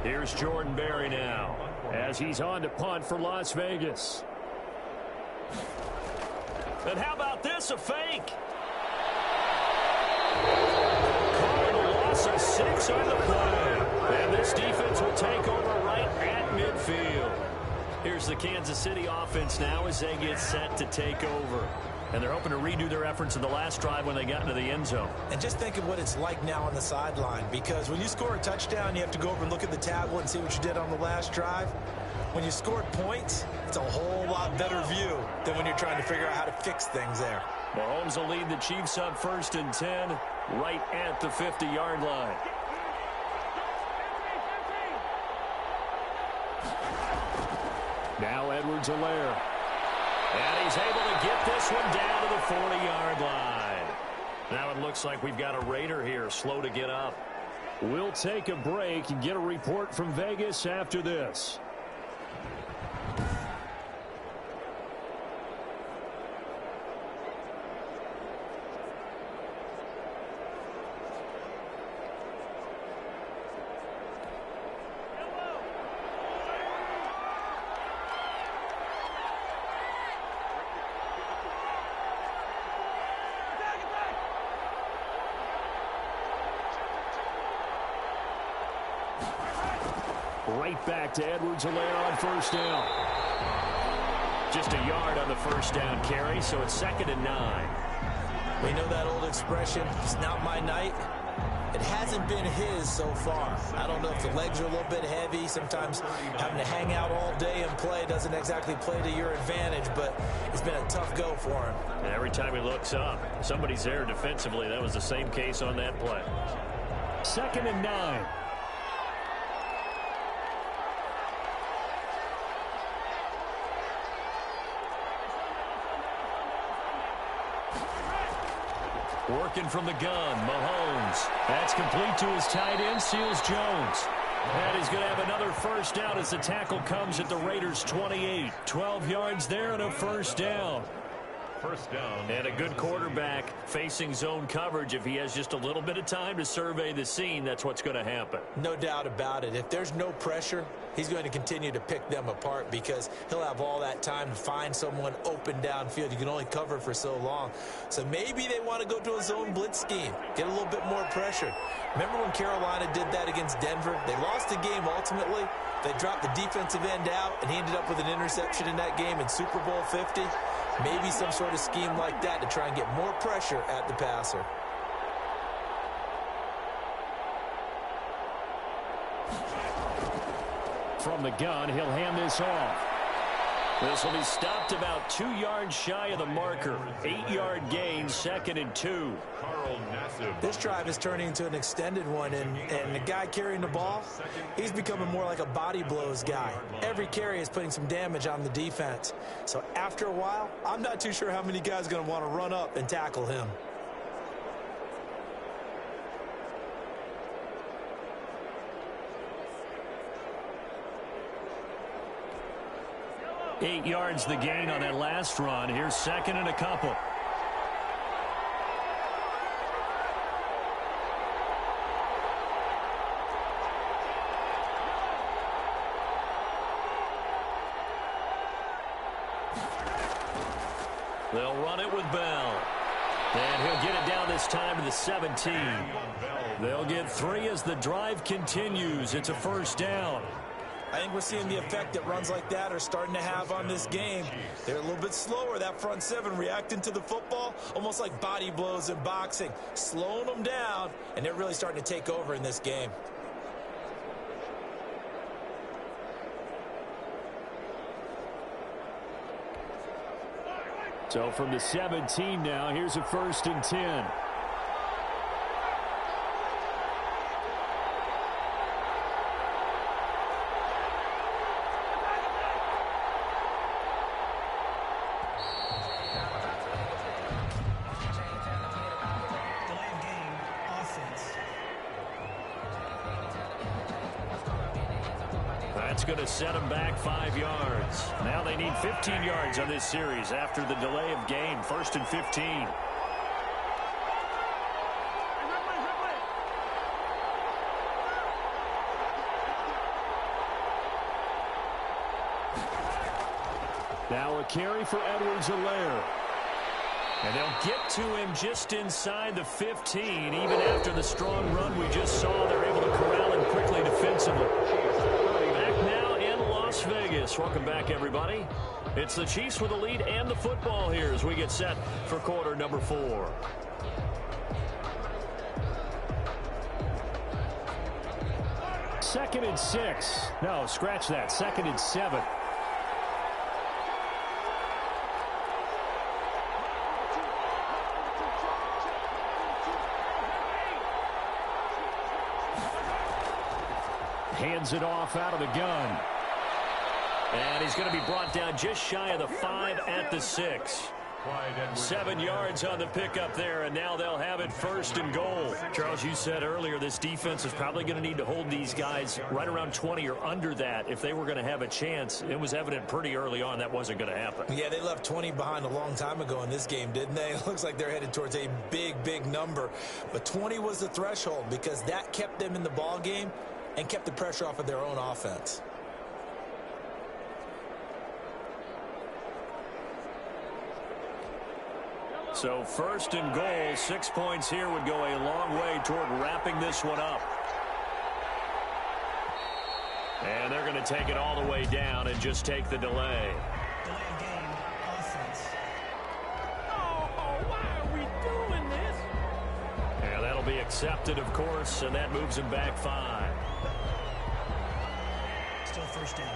Here's Jordan Berry now as he's on to punt for Las Vegas. And how about this, a fake? Calling a loss of 6 on the play. And this defense will take over right at midfield. Here's the Kansas City offense now as they get set to take over. And they're hoping to redo their efforts in the last drive when they got into the end zone. And just think of what it's like now on the sideline, because when you score a touchdown, you have to go over and look at the tablet and see what you did on the last drive. When you scored points, it's a whole lot better view than when you're trying to figure out how to fix things there. Mahomes will lead the Chiefs up 1st and 10 right at the 50-yard line. Now Edwards-Helaire. And he's able to get this one down to the 40-yard line. Now it looks like we've got a Raider here, slow to get up. We'll take a break and get a report from Vegas after this. Right back to Edwards-Helaire on 1st down. Just a yard on the 1st down carry, so it's 2nd and 9. We know that old expression, it's not my night. It hasn't been his so far. I don't know if the legs are a little bit heavy. Sometimes having to hang out all day and play doesn't exactly play to your advantage, but it's been a tough go for him. And every time he looks up, somebody's there defensively. That was the same case on that play. 2nd and 9. Working from the gun, Mahomes. That's complete to his tight end, Seals Jones. And he's going to have another first down as the tackle comes at the Raiders' 28. 12 yards there and a first down. First down. And a good quarterback facing zone coverage. If he has just a little bit of time to survey the scene, that's what's going to happen. No doubt about it. If there's no pressure, he's going to continue to pick them apart because he'll have all that time to find someone open downfield. You can only cover for so long. So maybe they want to go to a zone blitz scheme, get a little bit more pressure. Remember when Carolina did that against Denver? They lost the game ultimately. They dropped the defensive end out, and he ended up with an interception in that game in Super Bowl 50. Maybe some sort of scheme like that to try and get more pressure at the passer. From the gun, he'll hand this off. This will be stopped about 2 yards shy of the marker. 8-yard gain, 2nd and 2. This drive is turning into an extended one, and the guy carrying the ball, he's becoming more like a body blows guy. Every carry is putting some damage on the defense. So after a while, I'm not too sure how many guys are going to want to run up and tackle him. Eight yards the gain on that last run. Here's 2nd and a couple. They'll run it with Bell. And he'll get it down this time to the 17. They'll get 3 as the drive continues. It's a first down. I think we're seeing the effect that runs like that are starting to have on this game. They're a little bit slower, that front seven, reacting to the football, almost like body blows in boxing, slowing them down, and they're really starting to take over in this game. So from the 17 now, here's a 1st and 10. That's going to set them back 5 yards. Now they need 15 yards on this series after the delay of game. 1st and 15. Now a carry for Edwards-Helaire. And they'll get to him just inside the 15. Even after the strong run we just saw, they're able to corral him quickly defensively. Back now in Las Vegas. Welcome back, everybody. It's the Chiefs with the lead and the football here as we get set for quarter number 4. Second and 6. No, scratch that. 2nd and 7. Hands it off out of the gun. And he's going to be brought down just shy of the 5 at the 6. 7 yards on the pickup there, and now they'll have it 1st and goal. Charles, you said earlier this defense is probably going to need to hold these guys right around 20 or under that if they were going to have a chance. It was evident pretty early on that wasn't going to happen. Yeah, they left 20 behind a long time ago in this game, didn't they? It looks like they're headed towards a big, big number. But 20 was the threshold because that kept them in the ball game and kept the pressure off of their own offense. So 1st and goal, 6 points here would go a long way toward wrapping this one up. And they're going to take it all the way down and just take the delay. Delayed game, offense. And that'll be accepted, of course, and that moves him back 5. Still first down.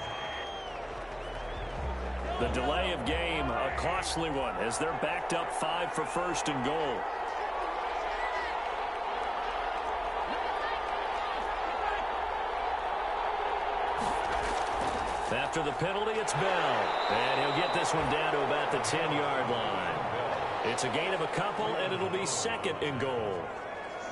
The delay of game, a costly one, as they're backed up 5 for first and goal. After the penalty, it's Bell. And he'll get this one down to about the 10-yard line. It's a gain of a couple, and it'll be second and goal.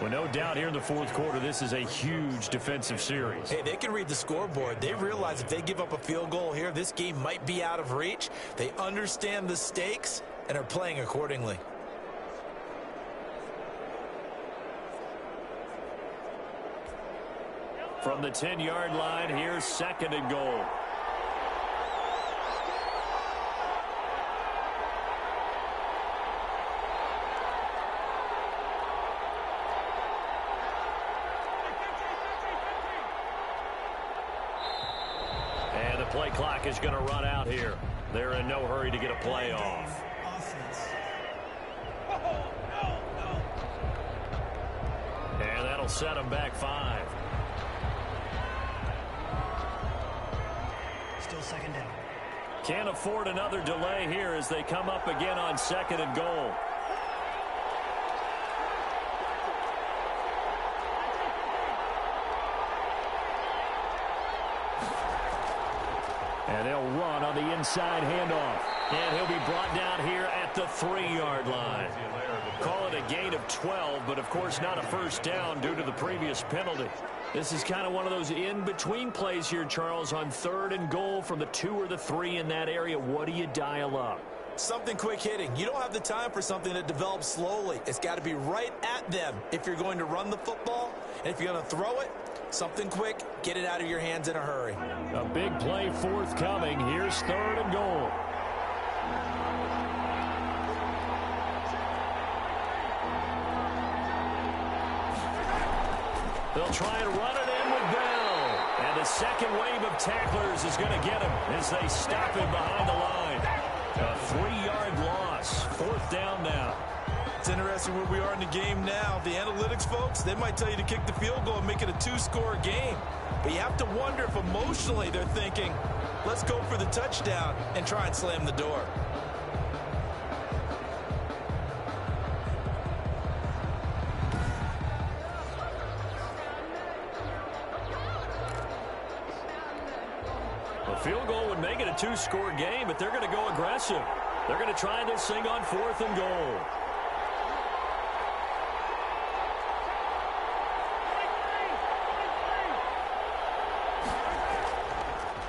Well, no doubt here in the fourth quarter, this is a huge defensive series. Hey, they can read the scoreboard. They realize if they give up a field goal here, this game might be out of reach. They understand the stakes and are playing accordingly. From the 10-yard line, here's second and goal. Play clock is going to run out here. They're in no hurry to get a play off. And that'll set them back 5. Still second down. Can't afford another delay here as they come up again on second and goal. And they'll run on the inside handoff. And he'll be brought down here at the 3-yard line. Call it a gain of 12, but of course not a first down due to the previous penalty. This is kind of one of those in-between plays here, Charles, on third and goal from the 2 or the 3 in that area. What do you dial up? Something quick hitting. You don't have the time for something that develops slowly. It's got to be right at them if you're going to run the football. And if you're going to throw it, something quick, get it out of your hands in a hurry. A big play forthcoming. Here's third and goal. They'll try and run it in with Bell. And the second wave of tacklers is going to get him as they stop him behind the line. A 3-yard loss. Fourth down now. It's interesting where we are in the game now. The analytics folks, they might tell you to kick the field goal and make it a 2-score game. But you have to wonder if emotionally they're thinking, let's go for the touchdown and try and slam the door. A field goal would make it a 2-score game, but they're going to go aggressive. They're going to try this thing on fourth and goal.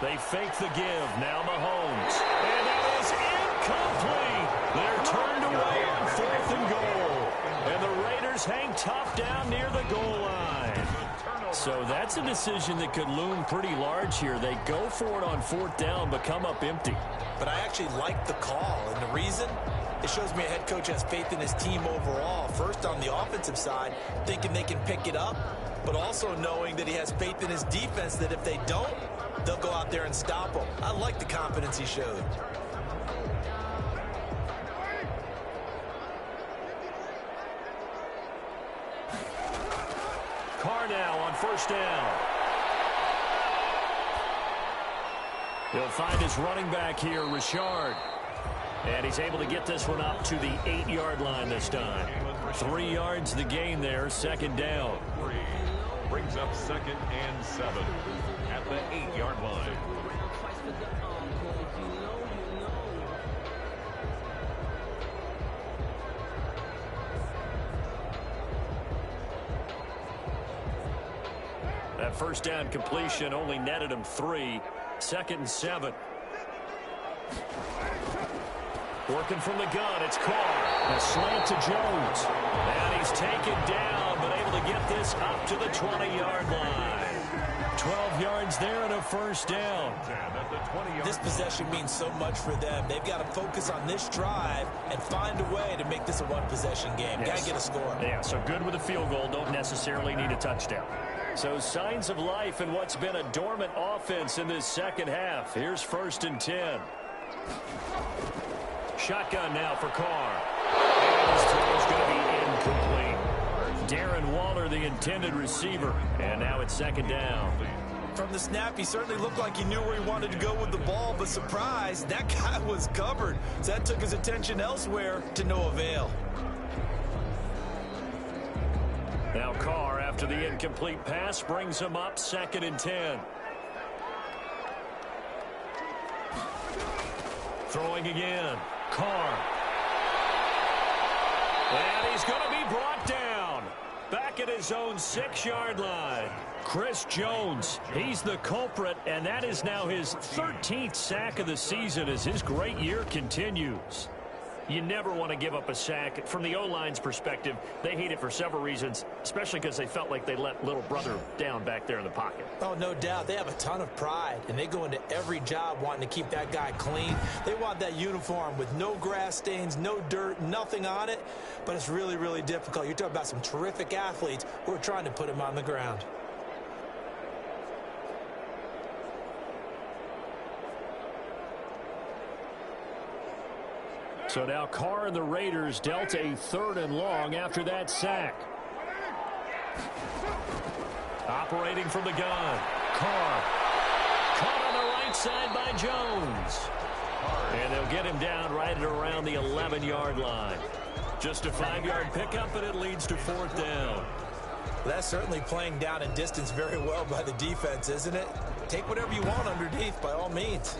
They fake the give. Now Mahomes. And that is incomplete. They're turned away on fourth and goal. And the Raiders hang tough down near the goal line. So that's a decision that could loom pretty large here. They go for it on fourth down, but come up empty. But I actually like the call. And the reason? It shows me a head coach has faith in his team overall. First on the offensive side, thinking they can pick it up, but also knowing that he has faith in his defense that if they don't, they'll go out there and stop them. I like the confidence he showed. Carr now on first down. He'll find his running back here, Richard. And he's able to get this one up to the 8-yard line this time. 3 yards the gain there, second down. Brings up 2nd and 7 at the 8-yard line. That first down completion only netted him 3. 2nd and 7. Working from the gun, it's Carr. A slant to Jones. And he's taken down, but able to get this up to the 20-yard line. 12 yards there and a first down. This possession means so much for them. They've got to focus on this drive and find a way to make this a one-possession game. Yes. Got to get a score. Yeah, so good with a field goal. Don't necessarily need a touchdown. So signs of life in what's been a dormant offense in this second half. Here's 1st and 10. Shotgun now for Carr. And his throw is going to be incomplete. Darren Waller, the intended receiver. And now it's second down. From the snap, he certainly looked like he knew where he wanted to go with the ball, but surprise, that guy was covered. So that took his attention elsewhere to no avail. Now Carr, after the incomplete pass, brings him up 2nd and 10. Throwing again. Carr. And he's going to be brought down. Back at his own 6-yard line. Chris Jones, he's the culprit, and that is now his 13th sack of the season as his great year continues. You never want to give up a sack. From the O-line's perspective, they hate it for several reasons, especially because they felt like they let little brother down back there in the pocket. Oh, no doubt. They have a ton of pride, and they go into every job wanting to keep that guy clean. They want that uniform with no grass stains, no dirt, nothing on it, but it's really, really difficult. You're talking about some terrific athletes who are trying to put him on the ground. So now Carr and the Raiders dealt a 3rd and long after that sack. Operating from the gun. Carr. Caught on the right side by Jones. And they'll get him down right at around the 11-yard line. Just a 5-yard pickup, and it leads to 4th down. That's certainly playing down and distance very well by the defense, isn't it? Take whatever you want underneath, by all means.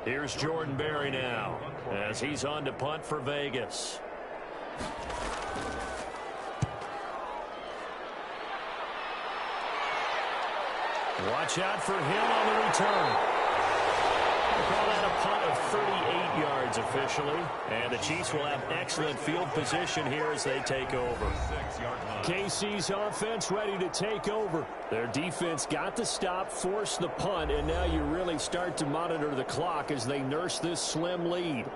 Here's Jordan Berry now as he's on to punt for Vegas. Watch out for him on the return. We'll call that a punt of 38 yards officially. And the Chiefs will have excellent field position here as they take over. KC's offense ready to take over. Their defense got the stop, forced the punt, and now you really start to monitor the clock as they nurse this slim lead.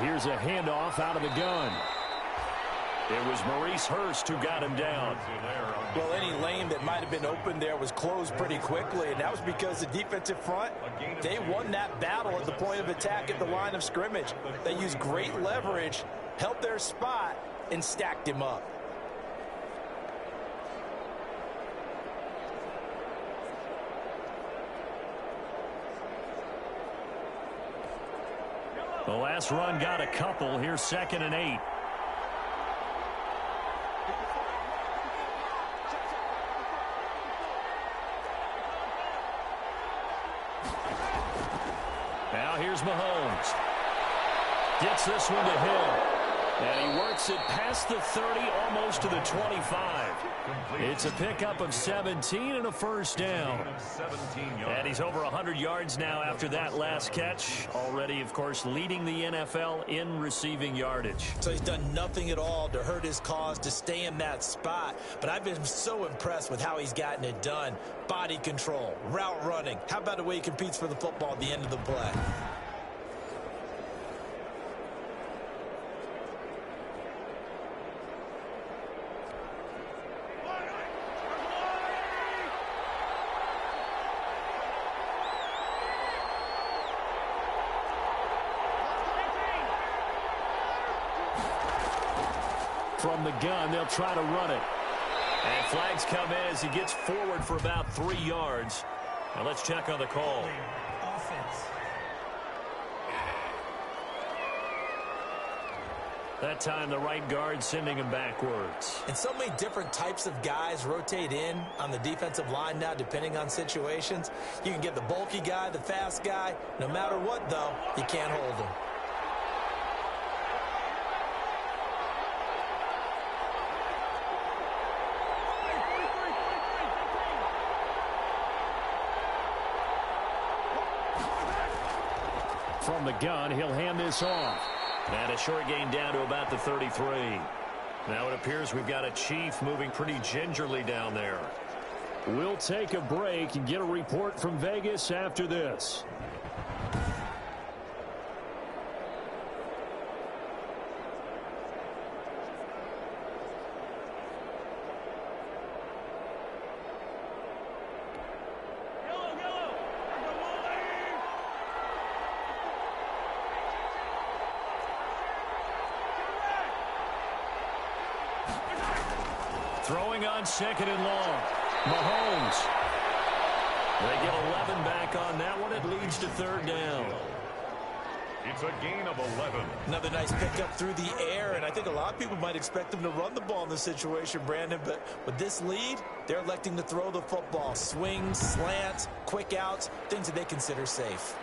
Here's a handoff out of the gun. It was Maurice Hurst who got him down. Well, any lane that might have been open there was closed pretty quickly, and that was because the defensive front, they won that battle at the point of attack at the line of scrimmage. They used great leverage, held their spot, and stacked him up. The last run got a couple. Here's 2nd and 8. Now here's Mahomes. Gets this one to Hill. And he works it past the 30, almost to the 25. It's a pickup of 17 and a 1st down. And he's over 100 yards now after that last catch. Already, of course, leading the NFL in receiving yardage. So he's done nothing at all to hurt his cause, to stay in that spot. But I've been so impressed with how he's gotten it done. Body control, route running. How about the way he competes for the football at the end of the play? From the gun, they'll try to run it. And flags come in as he gets forward for about 3 yards. Now let's check on the call. That time the right guard sending him backwards. And so many different types of guys rotate in on the defensive line now, depending on situations. You can get the bulky guy, the fast guy. No matter what, though, you can't hold him. from the gun. He'll hand this off. And a short gain down to about the 33. Now it appears we've got a Chief moving pretty gingerly down there. We'll take a break and get a report from Vegas after this. Throwing on second and long. Mahomes. They get 11 back on that one. It leads to third down. It's a gain of 11. Another nice pickup through the air, and I think a lot of people might expect them to run the ball in this situation, Brandon, but with this lead, they're electing to throw the football. Swings, slants, quick outs, things that they consider safe.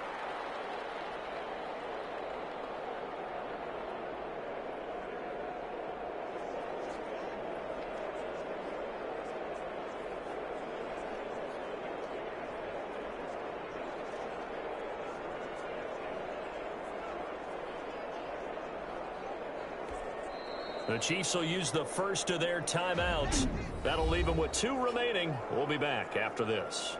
The Chiefs will use the first of their timeouts. That'll leave them with 2 remaining. We'll be back after this.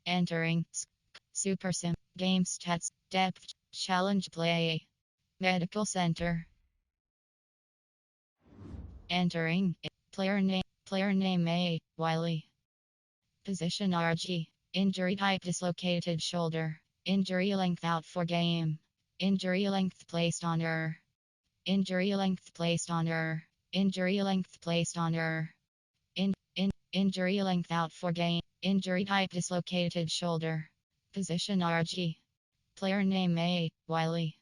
Entering Super Sim Game Stats Depth Challenge Play Medical Center. Entering Player name A Wiley. Position RG. Injury type dislocated shoulder. Injury length out for game. Injury length placed on error. Injury length placed on error. Injury length placed on error. Injury length out for game. Injury type dislocated shoulder. Position RG. Player name A Wiley.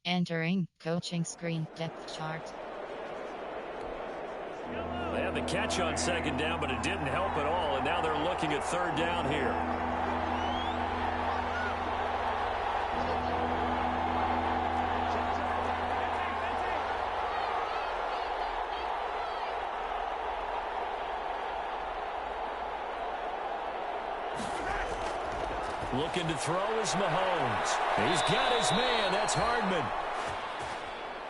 Entering coaching screen depth chart. They had the catch on second down, but it didn't help at all, and now they're looking at third down here. Looking to throw is Mahomes. He's got his man. That's Hardman.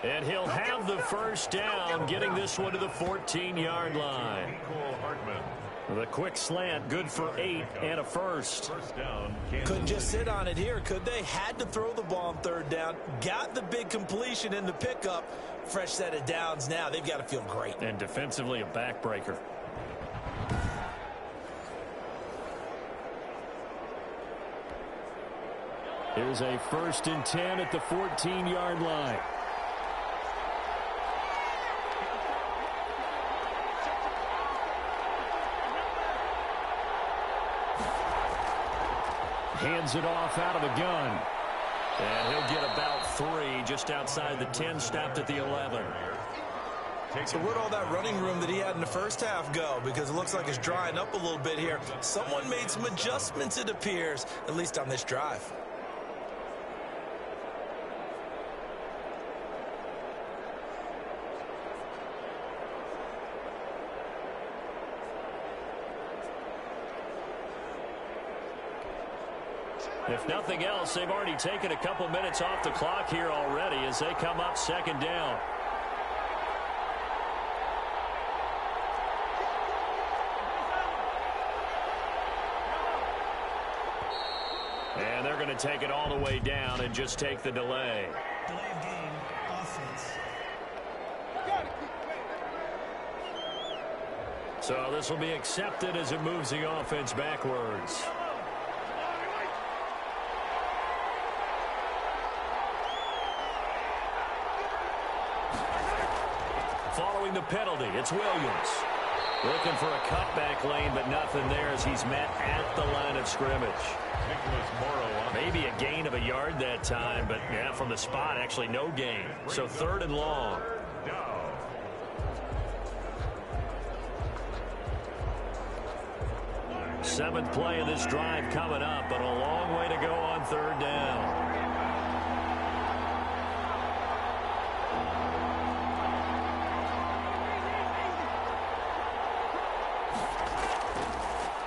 And he'll have the first down, getting this one to the 14-yard line. The quick slant, good for 8 and a first. Couldn't just sit on it here, could they? Had to throw the ball on third down. Got the big completion in the pickup. Fresh set of downs now. They've got to feel great. And defensively, a backbreaker. Here's a 1st and 10 at the 14-yard line. Hands it off out of the gun. And he'll get about 3 just outside the 10, stopped at the 11. So where'd all that running room that he had in the first half go? Because it looks like it's drying up a little bit here. Someone made some adjustments, it appears, at least on this drive. If nothing else, they've already taken a couple minutes off the clock here already as they come up second down. And they're going to take it all the way down and just take the delay. Delay of game, offense. So this will be accepted as it moves the offense backwards. Following the penalty, it's Williams. Looking for a cutback lane, but nothing there as he's met at the line of scrimmage. Maybe a gain of a yard that time, but yeah, from the spot, actually no gain. So 3rd and long. Seventh play of this drive coming up, but a long way to go on 3rd down.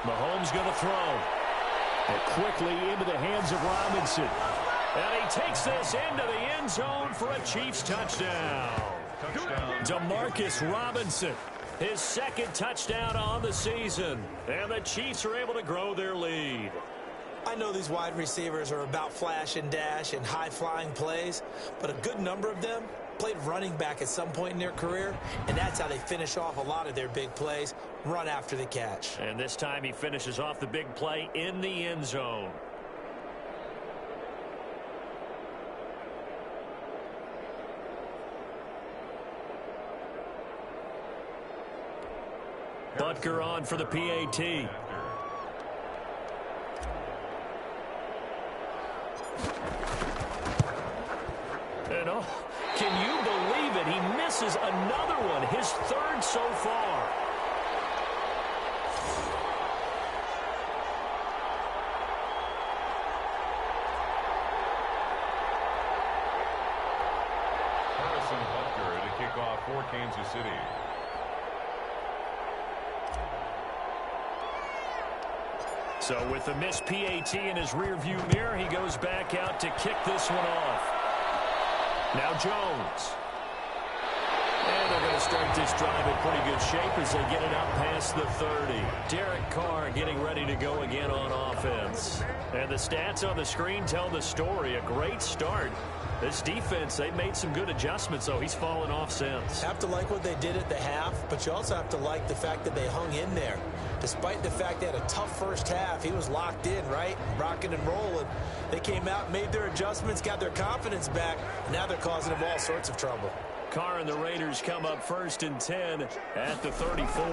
Mahomes going to throw. And quickly into the hands of Robinson. And he takes this into the end zone for a Chiefs touchdown. Demarcus Robinson, his second touchdown on the season. And the Chiefs are able to grow their lead. I know these wide receivers are about flash and dash and high-flying plays, but a good number of them played running back at some point in their career, and that's how they finish off a lot of their big plays, run after the catch. And this time he finishes off the big play in the end zone. Butker on for the PAT. And oh, can you believe it? He misses another one, his third so far. Butker to kick off for Kansas City. So with the missed PAT in his rearview mirror, he goes back out to kick this one off. Now Jones. And they're going to start this drive in pretty good shape as they get it out past the 30. Derek Carr getting ready to go again on offense. And the stats on the screen tell the story. A great start. This defense, they've made some good adjustments, though. He's fallen off since. Have to like what they did at the half, but you also have to like the fact that they hung in there. Despite the fact they had a tough first half, he was locked in, right? Rocking and rolling. They came out, made their adjustments, got their confidence back. Now they're causing them all sorts of trouble. Carr and the Raiders come up 1st and 10 at the 34.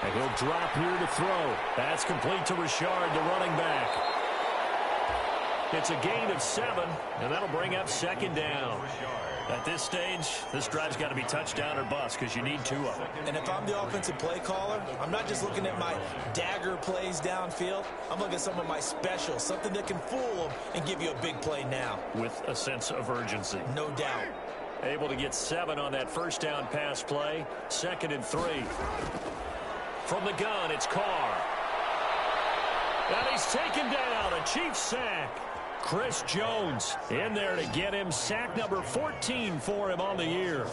And he'll drop here to throw. That's complete to Richard, the running back. It's a gain of 7, and that'll bring up 2nd down. At this stage, this drive's got to be touchdown or bust because you need 2 of them. And if I'm the offensive play caller, I'm not just looking at my dagger plays downfield. I'm looking at some of my specials, something that can fool them and give you a big play now. With a sense of urgency. No doubt. Able to get 7 on that first down pass play. 2nd and 3. From the gun, it's Carr. And he's taken down. A Chiefs sack. Chris Jones in there to get him sack number 14 for him on the year.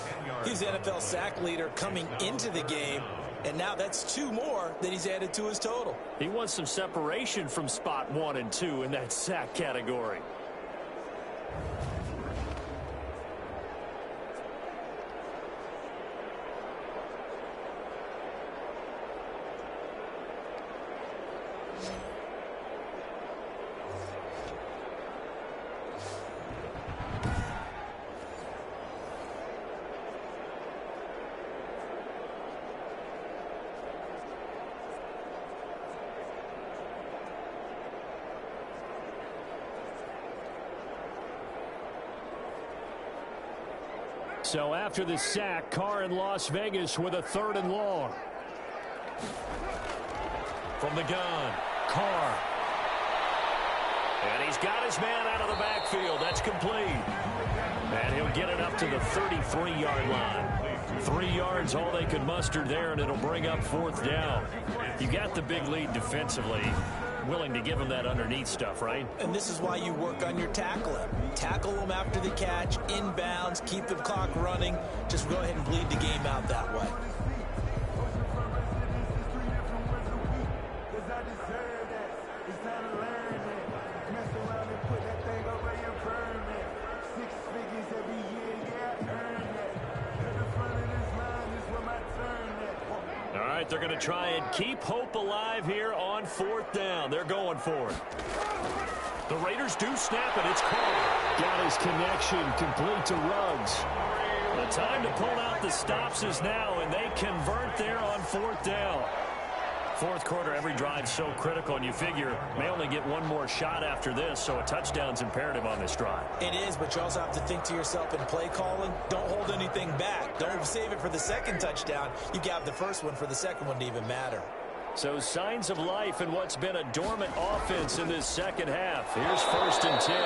He's NFL sack leader coming into the game, and now that's 2 more that he's added to his total. He wants some separation from spot 1 and 2 in that sack category. So after the sack, Carr in Las Vegas with a 3rd and long. From the gun, Carr. And he's got his man out of the backfield. That's complete. And he'll get it up to the 33-yard line. 3 yards, all they could muster there, and it'll bring up 4th down. You got the big lead defensively. Willing to give him that underneath stuff, right? And this is why you work on your tackling. Tackle them after the catch, inbounds, keep the clock running. Just go ahead and bleed the game out that way. They're going to try and keep hope alive here on 4th down. They're going for it. The Raiders do snap it. It's Carr. Got his connection complete to Ruggs. The time to pull out the stops is now, and they convert there on 4th down. 4th quarter, every drive's so critical, and you figure may only get 1 more shot after this, so a touchdown's imperative on this drive. It is, but you also have to think to yourself in play calling, don't hold anything back. Don't save it for the 2nd touchdown. You got the first one for the 2nd one to even matter. So signs of life in what's been a dormant offense in this 2nd half. Here's 1st and 10.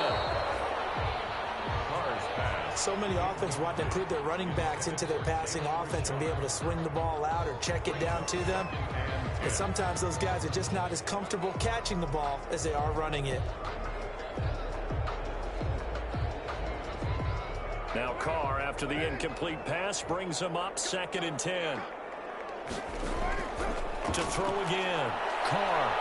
Carr's pass So many offenses want to include their running backs into their passing offense and be able to swing the ball out or check it down to them. But sometimes those guys are just not as comfortable catching the ball as they are running it. Now Carr, after the incomplete pass, brings him up 2nd and 10. To throw again. Carr.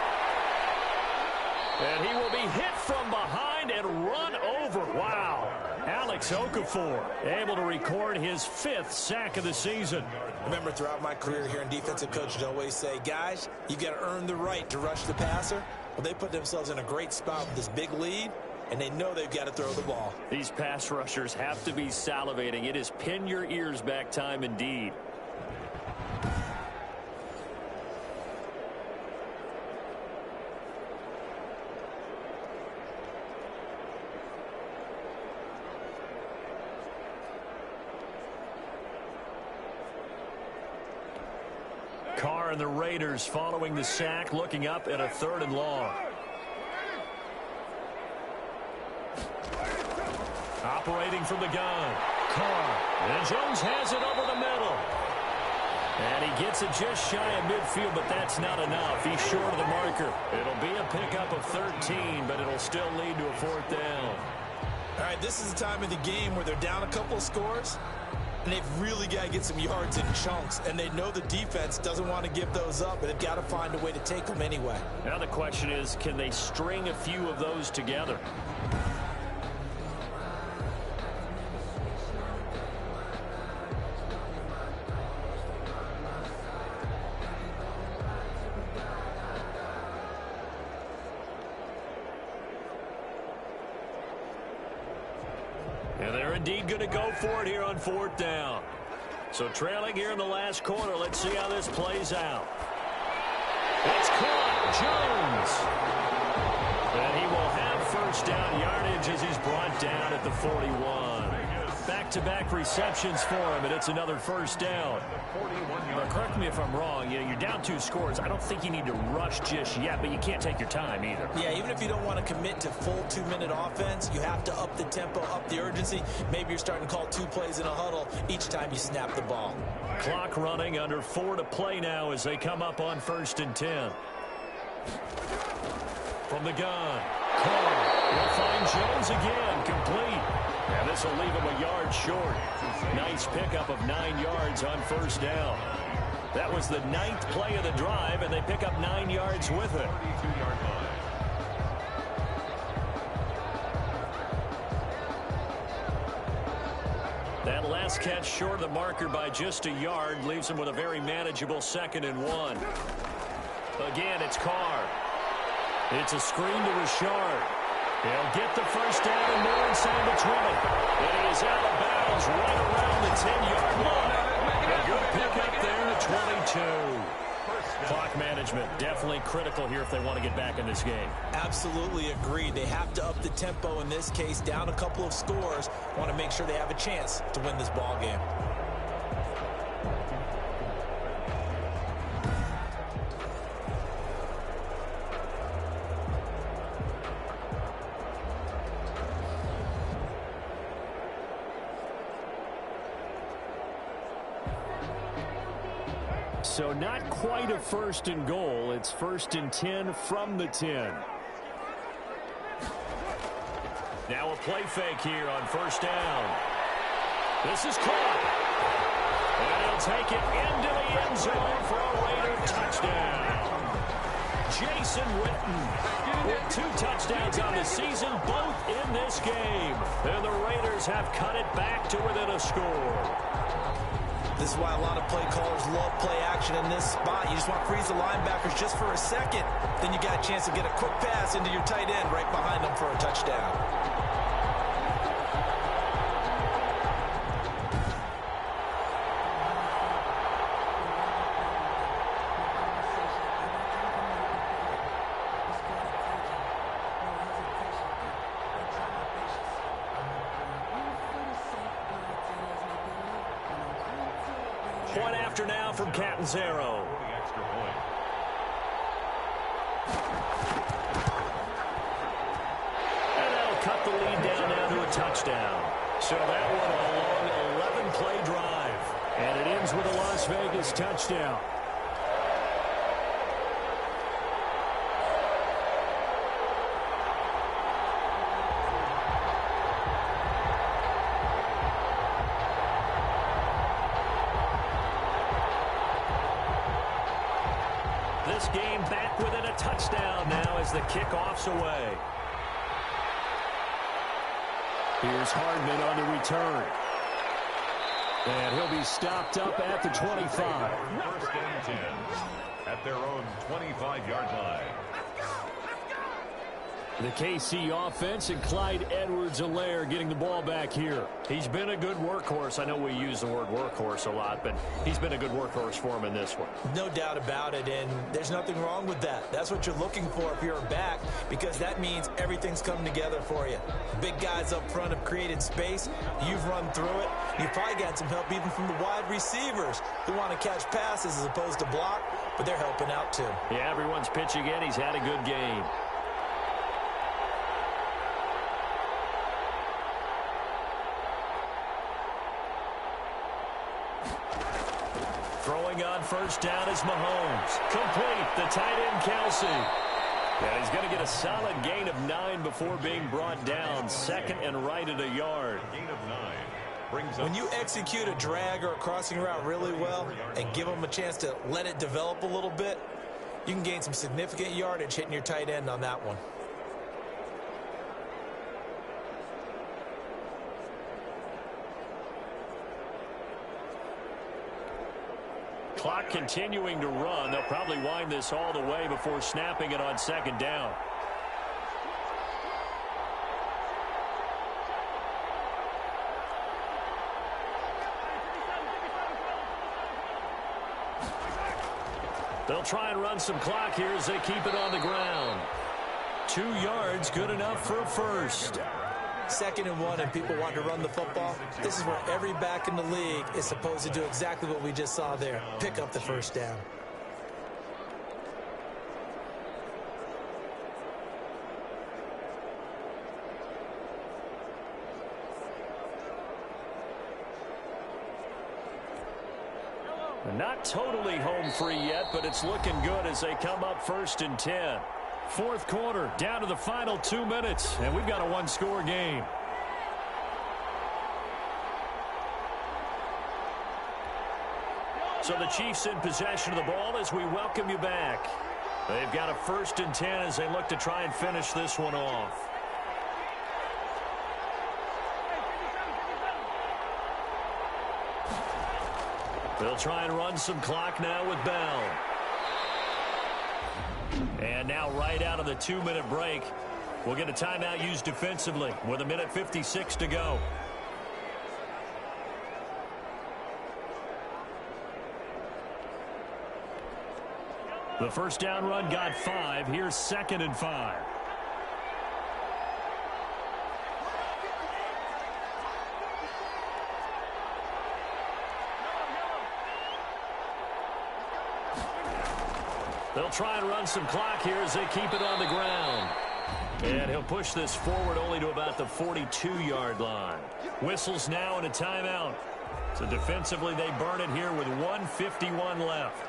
And he will be hit from behind and run over. Wow. Alex Okafor able to record his 5th sack of the season. Remember, throughout my career here in defensive coach, I'd always say, guys, you got to earn the right to rush the passer. Well, they put themselves in a great spot with this big lead, and they know they've got to throw the ball. These pass rushers have to be salivating. It is pin your ears back time indeed. Carr and the Raiders following the sack, looking up at a 3rd and long. Operating from the gun. Carr. And Jones has it over the middle. And he gets it just shy of midfield, but that's not enough. He's short of the marker. It'll be a pickup of 13, but it'll still lead to a 4th down. All right, this is the time of the game where they're down a couple of scores, and they've really got to get some yards in chunks, and they know the defense doesn't want to give those up, but they've got to find a way to take them anyway. Now the question is, can they string a few of those together? And they're indeed going to go for it here on 4th down. So trailing here in the last quarter. Let's see how this plays out. It's caught. Jones. And he will have 1st down yardage as he's brought down at the 41. Back-to-back receptions for him, and it's another 1st down. Now, correct me if I'm wrong. You know, you're down 2 scores. I don't think you need to rush just yet, but you can't take your time either. Yeah, even if you don't want to commit to full 2-minute offense, you have to up the tempo, up the urgency. Maybe you're starting to call 2 plays in a huddle each time you snap the ball. Clock running, under 4 to play now as they come up on 1st and 10. From the gun, Carr will find Jones again, complete. And this will leave him a yard short. Nice pickup of 9 yards on 1st down. That was the 9th play of the drive, and they pick up 9 yards with it. That last catch short of the marker by just a yard leaves him with a very manageable 2nd and 1. Again, it's Carr. It's a screen to Richard. He'll get the 1st down and more inside the 20. And he is out of bounds right around the 10-yard line. A good pickup there at 22. Clock management definitely critical here if they want to get back in this game. Absolutely agreed. They have to up the tempo in this case, down a couple of scores. Want to make sure they have a chance to win this ball game. So not quite a 1st and goal. It's 1st and 10 from the 10. Now a play fake here on 1st down. This is caught. And he'll take it into the end zone for a Raider touchdown. Jason Witten with 2 touchdowns on the season, both in this game. And the Raiders have cut it back to within a score. This is why a lot of play callers love play action in this spot. You just want to freeze the linebackers just for a second. Then you got a chance to get a quick pass into your tight end right behind them for a touchdown. Point after now from Catanzaro. And that'll cut the lead down now to a touchdown. So that one a long 11-play drive. And it ends with a Las Vegas touchdown. This game back within a touchdown now as the kickoff's away. Here's Hardman on the return. And he'll be stopped up at the 25. First and 10 at their own 25-yard line. The KC offense and Clyde Edwards-Helaire getting the ball back here. He's been a good workhorse. I know we use the word workhorse a lot, but he's been a good workhorse for him in this one. No doubt about it, and there's nothing wrong with that. That's what you're looking for if you're a back, because that means everything's coming together for you. Big guys up front have created space. You've run through it. You've probably got some help even from the wide receivers who want to catch passes as opposed to block, but they're helping out too. Yeah, everyone's pitching in. He's had a good game. Throwing on first down is Mahomes. Complete, the tight end Kelsey. And he's going to get a solid gain of 9 before being brought down. Second and right at a yard. Gain of 9 brings up. When you execute a drag or a crossing route really well and give them a chance to let it develop a little bit, you can gain some significant yardage hitting your tight end on that one. Clock continuing to run. They'll probably wind this all the way before snapping it on second down. They'll try and run some clock here as they keep it on the ground. 2 yards, good enough for a first. 2nd and 1 and people want to run the football. This is where every back in the league is supposed to do exactly what we just saw there. Pick up the first down. Not totally home free yet, but it's looking good as they come up 1st and 10. Fourth quarter, down to the final 2 minutes, and we've got a one-score game. So the Chiefs in possession of the ball as we welcome you back. They've got a 1st and 10 as they look to try and finish this one off. They'll try and run some clock now with Bell. And now right out of the 2-minute break, we'll get a timeout used defensively with 1:56 to go. The first down run got 5. Here's 2nd and 5. They'll try and run some clock here as they keep it on the ground. And he'll push this forward only to about the 42-yard line. Whistles now and a timeout. So defensively they burn it here with 1:51 left.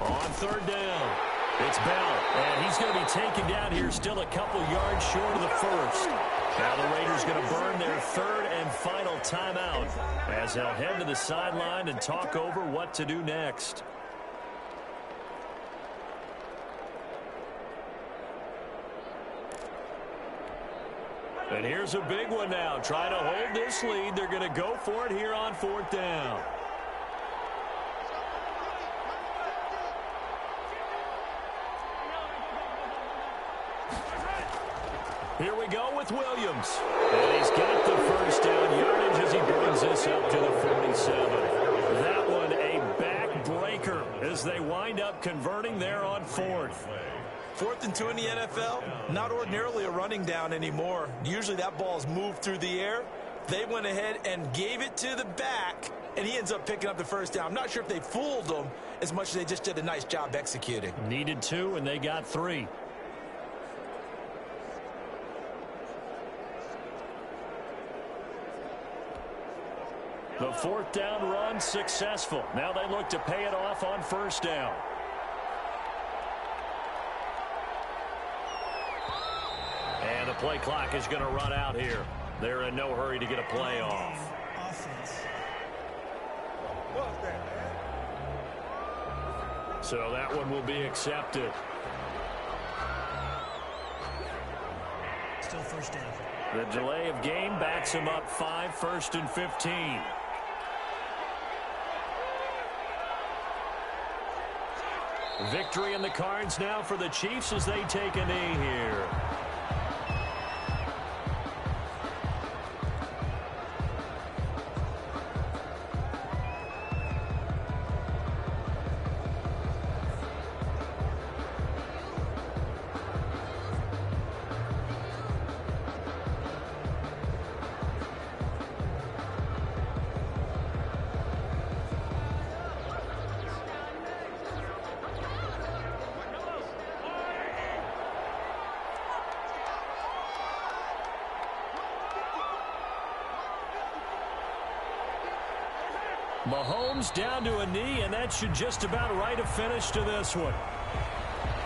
On 3rd down, it's Bell, and he's going to be taken down here still a couple yards short of the first. Now the Raiders going to burn their 3rd and final timeout as they'll head to the sideline and talk over what to do next. And here's a big one now. Trying to hold this lead. They're going to go for it here on 4th down. Here we go with Williams. And he's got the first down yardage as he brings this up to the 47. That one a backbreaker as they wind up converting there on 4th. 4th and 2 in the NFL, not ordinarily a running down anymore. Usually that ball is moved through the air. They went ahead and gave it to the back, and he ends up picking up the first down. I'm not sure if they fooled him as much as they just did a nice job executing. Needed 2, and they got 3. The 4th down run successful. Now they look to pay it off on 1st down. And the play clock is going to run out here. They're in no hurry to get a play off. Offense. So that one will be accepted. Still first down. The delay of game backs him up 5, 1st and 15. Victory in the cards now for the Chiefs as they take a knee here. Mahomes down to a knee, and that should just about write a finish to this one.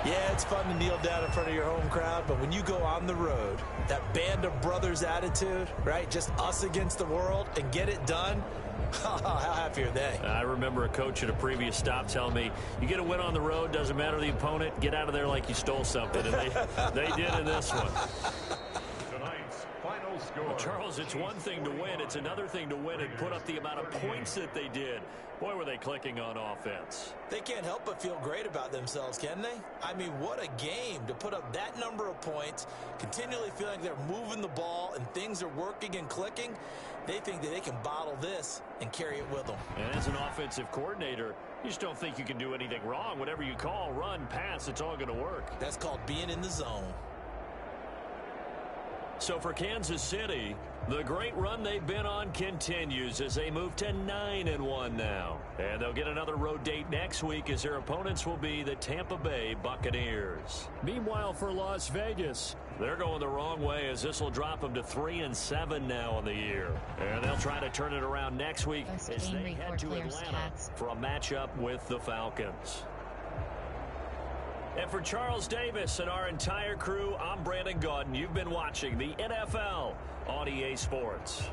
Yeah, it's fun to kneel down in front of your home crowd, but when you go on the road, that band of brothers attitude, right, just us against the world, and get it done, how happy are they? I remember a coach at a previous stop telling me, you get a win on the road, doesn't matter the opponent, get out of there like you stole something, and they did in this one. Well, Charles, it's one thing to win. It's another thing to win and put up the amount of points that they did. Boy, were they clicking on offense. They can't help but feel great about themselves, can they? I mean, what a game to put up that number of points, continually feeling they're moving the ball and things are working and clicking. They think that they can bottle this and carry it with them. And as an offensive coordinator, you just don't think you can do anything wrong. Whatever you call, run, pass, it's all going to work. That's called being in the zone. So for Kansas City, the great run they've been on continues as they move to 9-1 now. And they'll get another road date next week as their opponents will be the Tampa Bay Buccaneers. Meanwhile, for Las Vegas, they're going the wrong way as this will drop them to 3-7 now on the year. And they'll try to turn it around next week as they head to Atlanta for a matchup with the Falcons. And for Charles Davis and our entire crew, I'm Brandon Gaudin. You've been watching the NFL on EA Sports.